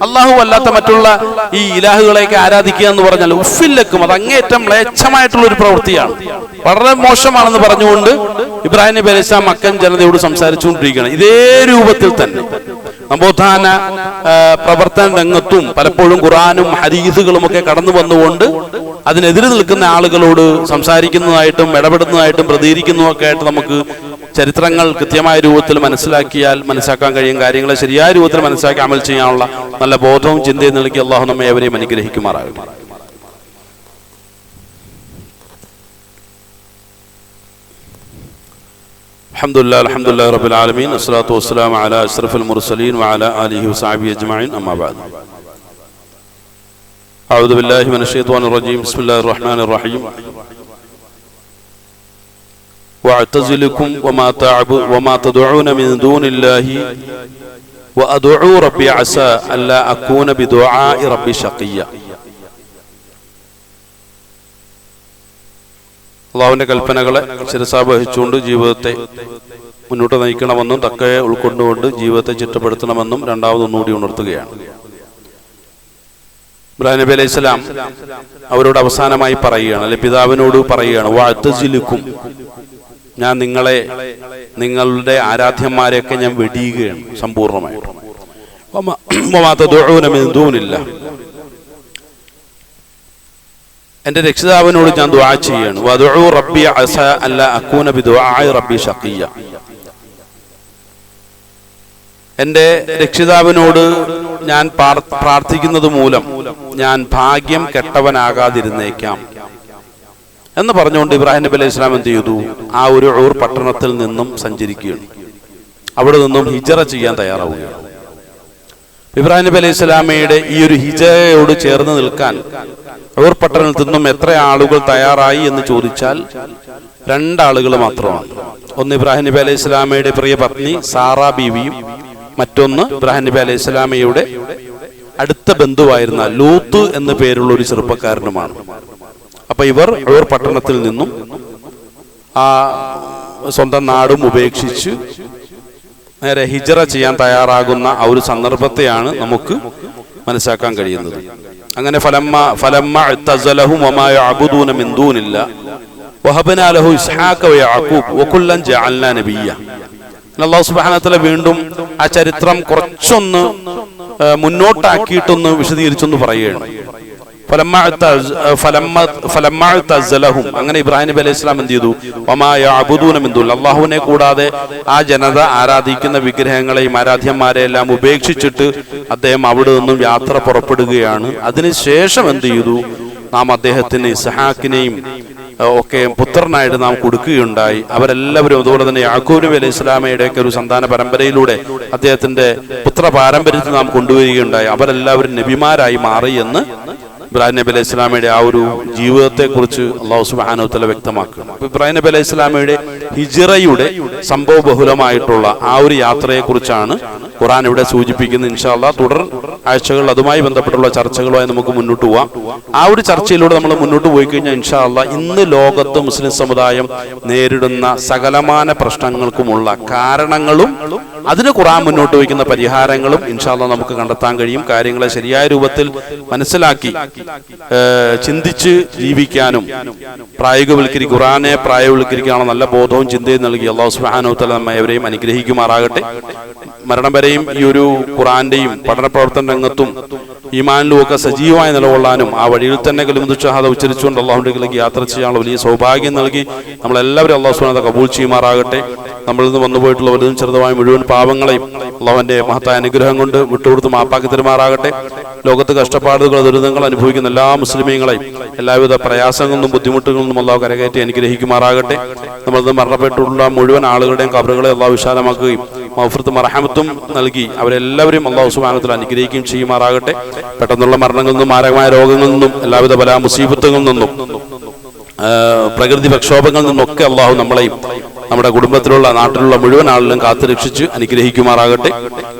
അള്ളാഹു അല്ലാത്ത മറ്റുള്ള ഈ ഇലാഹുകളെയൊക്കെ ആരാധിക്കുക എന്ന് പറഞ്ഞാൽ ഉഫില്ലക്കും, അത് അങ്ങേറ്റം മ്ലേച്ഛമായിട്ടുള്ള ഒരു പ്രവൃത്തിയാണ്, വളരെ മോശമാണെന്ന് പറഞ്ഞുകൊണ്ട് ഇബ്രാഹിം നബി അലൈഹി സ്വലാം മക്കൻ ജനതയോട് സംസാരിച്ചുകൊണ്ടിരിക്കുകയാണ്. ഇതേ രൂപത്തിൽ തന്നെ നവോത്ഥാന പ്രവർത്തന രംഗത്തും പലപ്പോഴും ഖുർആനും ഹദീസുകളും ഒക്കെ കടന്നു വന്നുകൊണ്ട് അതിനെതിരെ നിൽക്കുന്ന ആളുകളോട് സംസാരിക്കുന്നതായിട്ടും ഇടപെടുന്നതായിട്ടും പ്രതികരിക്കുന്നതൊക്കെ ആയിട്ട് നമുക്ക് ചരിത്രങ്ങൾ കൃത്യമായ രൂപത്തിൽ മനസ്സിലാക്കാൻ കഴിയും. കാര്യങ്ങളെ ശരിയായ രൂപത്തിൽ മനസ്സിലാക്കി അമൽ ചെയ്യാനുള്ള നല്ല ബോധവും ചിന്തയും നൽകി അള്ളാഹു നമ്മെ അവരെയും അനുഗ്രഹിക്കുമാറാകട്ടെ. അൽഹംദുലില്ലാഹി റബ്ബിൽ ആലമീൻ വസ്സലാത്തു വസ്സലാമു അലാ അഷ്റഫിൽ മുർസലീൻ വഅലാ ആലിഹി വസഹ്ബിഹി അജ്മഈൻ. അമ്മാ ബഅദ്. അഊദു ബില്ലാഹി മിനശ് ശൈത്വാനിർ റജീം. ബിസ്മില്ലാഹിർ റഹ്മാനിർ റഹീം. വഅതസിലുക്കും വമാ തദഊന മിൻ ദൂനില്ലാഹി വഅദഉ റബ്ബി അസാ അല്ലാ അകൂന ബിദുആഇ റബ്ബി ശഖിയ്യ. അള്ളാഹുവിന്റെ കൽപ്പനകളെ ശിരസാവഹിച്ചുകൊണ്ട് ജീവിതത്തെ മുന്നോട്ട് നയിക്കണമെന്നും തക്കയെ ഉൾക്കൊണ്ടുകൊണ്ട് ജീവിതത്തെ ചിട്ടപ്പെടുത്തണമെന്നും രണ്ടാമതൊന്നുകൂടി ഉണർത്തുകയാണ്. ഇബ്രാഹിം നബി അലൈഹി സ്വലാം അവരോട് അവസാനമായി പറയുകയാണ്, അല്ലെ പിതാവിനോട് പറയുകയാണ്, വഅതസിലുക്കും, ഞാൻ നിങ്ങളുടെ ആരാധ്യന്മാരെയൊക്കെ ഞാൻ വെടിയുകയാണ് സമ്പൂർണ്ണമായിട്ട്. വമാ തദഊന മിൻ ദൂനില്ലാഹ്, എന്റെ രക്ഷിതാവിനോട് ഞാൻ ദുആ ചെയ്യാണ്. വദഉ റബ്ബി അസാ അല്ലാ അകൂന ബിദുആഇ റബ്ബി ശഖിയ്യ, എന്റെ രക്ഷിതാവിനോട് ഞാൻ പ്രാർത്ഥിക്കുന്നത് മൂലം ഞാൻ ഭാഗ്യം കെട്ടവനാകാതിരുന്നേക്കാം എന്ന് പറഞ്ഞുകൊണ്ട് ഇബ്രാഹിം നബി അലൈഹി സ്വലാം എന്ത് ചെയ്തു? ആ ഒരു ഊർ പട്ടണത്തിൽ നിന്നും സഞ്ചരിക്കുകയാണ്. അവിടെ നിന്നും ഹിജറ ചെയ്യാൻ തയ്യാറാവുകയാണ്. ഇബ്രാഹിം നബി അലൈഹി സ്വലാമയുടെ ഈ ഒരു ഹിജറയോട് ചേർന്ന് നിൽക്കാൻ ഊർ പട്ടണത്തിൽ നിന്നും എത്ര ആളുകൾ തയ്യാറായി എന്ന് ചോദിച്ചാൽ 2 ആളുകൾ മാത്രമാണ്. ഒന്ന് ഇബ്രാഹിം നബി അലൈഹി സ്വലാമയുടെ പ്രിയ പത്നി സാറ ബീവിയും, മറ്റൊന്ന് ഇബ്രാഹിം നബി അലൈഹി സ്വലാമയുടെ അടുത്ത ബന്ധുവായിരുന്ന ലൂത്ത് എന്ന പേരുള്ള ഒരു ചെറുപ്പക്കാരനുമാണ്. അപ്പൊ ഇവർ ഊർ പട്ടണത്തിൽ നിന്നും ആ സ്വന്തം നാടും ഉപേക്ഷിച്ച് നേരെ ഹിജ്റ ചെയ്യാൻ തയ്യാറാകുന്ന ആ ഒരു സന്ദർഭത്തെയാണ് നമുക്ക് മനസ്സിലാക്കാൻ കഴിയുന്നത്. അങ്ങനെ ഫലമ്മ ഇഅ്തസലഹും വമാ യഅ്ബുദൂന മിൻ ദൂനില്ലാഹ് വഹബ്നാ ലഹു ഇസ്ഹാഖ വയഅഖൂബ് വകുല്ലൻ ജഅൽനാ നബിയ്യ. അല്ലാഹു സുബ്ഹാനഹു വ തആല വീണ്ടും ആ ചരിത്രം കുറച്ചൊന്ന് മുന്നോട്ടാക്കിയിട്ടൊന്ന് വിശദീകരിച്ചൊന്ന് പറയുകയാണ്. അങ്ങനെ ഇബ്രാഹിം നബി അലൈഹി സ്വലാം എന്ത് ചെയ്തു? വമാ യഅ്ബുദൂന മിൻ ദൂനില്ലാഹ്, അല്ലാഹുവിനെ കൂടാതെ ആ ജനത ആരാധിക്കുന്ന വിഗ്രഹങ്ങളെയും ആരാധ്യന്മാരെയെല്ലാം ഉപേക്ഷിച്ചിട്ട് അദ്ദേഹം അവിടെ നിന്നും യാത്ര പുറപ്പെടുകയാണ്. അതിനുശേഷം എന്ത് ചെയ്തു? നാം അദ്ദേഹത്തിന് ഇസ്ഹാക്കിനെയും ഒക്കെ പുത്രനായിട്ട് നാം കൊടുക്കുകയുണ്ടായി. അവരെല്ലാവരും അതുപോലെ തന്നെ യാക്കൂബ് നബി അലൈഹി സ്വലാമയുടെ ഒക്കെ ഒരു സന്താന പരമ്പരയിലൂടെ അദ്ദേഹത്തിന്റെ പുത്ര പാരമ്പര്യത്തിൽ നാം കൊണ്ടുവരികയുണ്ടായി. അവരെല്ലാവരും നബിമാരായി മാറി എന്ന് ഇബ്രാഹിം നബി അലൈഹി സ്വലാമയുടെ ആ ഒരു ജീവിതത്തെ കുറിച്ച് അല്ലാഹു സുബ്ഹാനഹു വ തആല വ്യക്തമാക്കുന്നു. ഇബ്രാഹിം നബി അലൈഹി സ്വലാമയുടെ ഹിജ്റയുടെ സംഭവ ബഹുലമായിട്ടുള്ള ആ ഒരു യാത്രയെ കുറിച്ചാണ് ഖുർആൻ ഇവിടെ സൂചിപ്പിക്കുന്നത്. ഇൻഷാ അല്ലാഹ് തുടർ ആഴ്ചകളിൽ അതുമായി ബന്ധപ്പെട്ടുള്ള ചർച്ചകളുമായി നമുക്ക് മുന്നോട്ട് പോവാം. ആ ഒരു ചർച്ചയിലൂടെ നമ്മൾ മുന്നോട്ട് പോയി കഴിഞ്ഞാൽ ഇൻഷാ അല്ലാഹ് ഇന്ന് ലോകത്ത് മുസ്ലിം സമുദായം നേരിടുന്ന സകലമാന പ്രശ്നങ്ങൾക്കുമുള്ള കാരണങ്ങളും അതിന് ഖുർആൻ മുന്നോട്ട് വയ്ക്കുന്ന പരിഹാരങ്ങളും ഇൻഷാ അല്ലാഹ് നമുക്ക് കണ്ടെത്താൻ കഴിയും. കാര്യങ്ങളെ ശരിയായ രൂപത്തിൽ മനസ്സിലാക്കി ചിന്തിച്ച് ജീവിക്കാനും ഖുർആനെ പ്രായോഗികവൽക്കരിക്കാനുള്ള നല്ല ബോധവും ചിന്തയും നൽകി അല്ലാഹു സുബ്ഹാനഹു വ തആല നമ്മെ ഏവരെയും അനുഗ്രഹിക്കുമാറാകട്ടെ. മരണം വരെയും ഈ ഒരു ഖുർആന്റെയും പഠന പ്രവർത്തന രംഗത്തും ഈമാനിലും ഒക്കെ സജീവമായി നിലകൊള്ളാനും ആ വഴിയിൽ തന്നെ കലിമത്തു ഷഹാദ ഉച്ചരിച്ചുകൊണ്ട് അള്ളാഹുവിലേക്ക് യാത്ര ചെയ്യാനുള്ള വലിയ സൗഭാഗ്യം നൽകി നമ്മളെല്ലാവരും അല്ലാഹു സുബ്ഹാനഹു വ തആല കബൂൽ ചെയ്യുമാറാകട്ടെ. നമ്മളിൽ നിന്ന് വന്നുപോയിട്ടുള്ള വലുതും ചെറുതുമായ മുഴുവൻ പാപങ്ങളെയും അള്ളാഹുവിന്റെ മഹത്തായ അനുഗ്രഹം കൊണ്ട് വിട്ടുകൊടുത്ത് മാപ്പാക്കി തരുമാറാകട്ടെ. ലോകത്ത് കഷ്ടപ്പാടുകൾ ദുരിതങ്ങൾ അനുഭവിക്കുന്ന എല്ലാ മുസ്ലിമീങ്ങളെയും എല്ലാവിധ പ്രയാസങ്ങളിൽ നിന്നും ബുദ്ധിമുട്ടുകളിൽ നിന്നും അള്ളാഹു കരകയറ്റി അനുഗ്രഹിക്കുമാറാകട്ടെ. നമ്മളിൽ നിന്ന് മരണപ്പെട്ടുള്ള മുഴുവൻ ആളുകളുടെയും ഖബറുകളെ അള്ളാഹു വിശാലമാക്കുകയും മഗ്ഫിറത്തും മർഹമത്തും നൽകി അവരെല്ലാവരും അള്ളാഹു സുബ്ഹാനഹു വ തആല അനുഗ്രഹിക്കുകയും ചെയ്യുമാറാകട്ടെ. പെട്ടെന്നുള്ള മരണങ്ങളിൽ നിന്നും മാരകമായ രോഗങ്ങളിൽ നിന്നും എല്ലാവിധ ബലാ മുസീബത്തുകളിൽ നിന്നും പ്രകൃതി പ്രക്ഷോഭങ്ങളിൽ നിന്നൊക്കെ അള്ളാഹു നമ്മളെയും നമ്മുടെ കുടുംബത്തിലുള്ള നാട്ടിലുള്ള മുഴുവൻ ആളുകളും കാത്തുരക്ഷിച്ച് അനുഗ്രഹിക്കുമാറാകട്ടെ.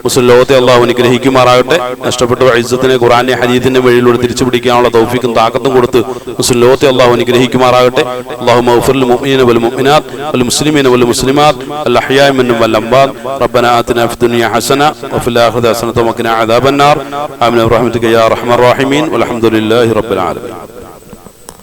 മുസ്ലിം ലോകത്തെ അള്ളാഹു അനുഗ്രഹിക്കുമാറാകട്ടെ. നഷ്ടപ്പെട്ട ഇസ്സത്തിനെ ഖുർആന്റെ ഹദീസിന്റെ വഴിയിലൂടെ തിരിച്ചു പിടിക്കാനുള്ള തൗഫീഖും താഖത്തും കൊടുത്ത് മുസ്ലിം ലോകത്തെ അള്ളാഹു അനുഗ്രഹിക്കുമാറാകട്ടെ. അല്ലാഹു മഗ്ഫിർ ലിൽ മുഅ്മിനീന വൽ മുഅ്മിനാത്ത് വൽ മുസ്ലിമീന വൽ മുസ്ലിമാത്ത് അൽ അഹ്യാഇ മിൻഹും വൽ അംവാത്ത് റബ്ബനാ ആതിനാ ഫിദ് ദുനിയ ഹസന വഫിൽ ആഖിറതി ഹസനത വഖിനാ അദാബന്നാർ ആമീൻ ബിറഹ്മതിക യാ അർഹമർ റഹീമീൻ വൽഹംദുലില്ലാഹി റബ്ബിൽ ആലമീൻ.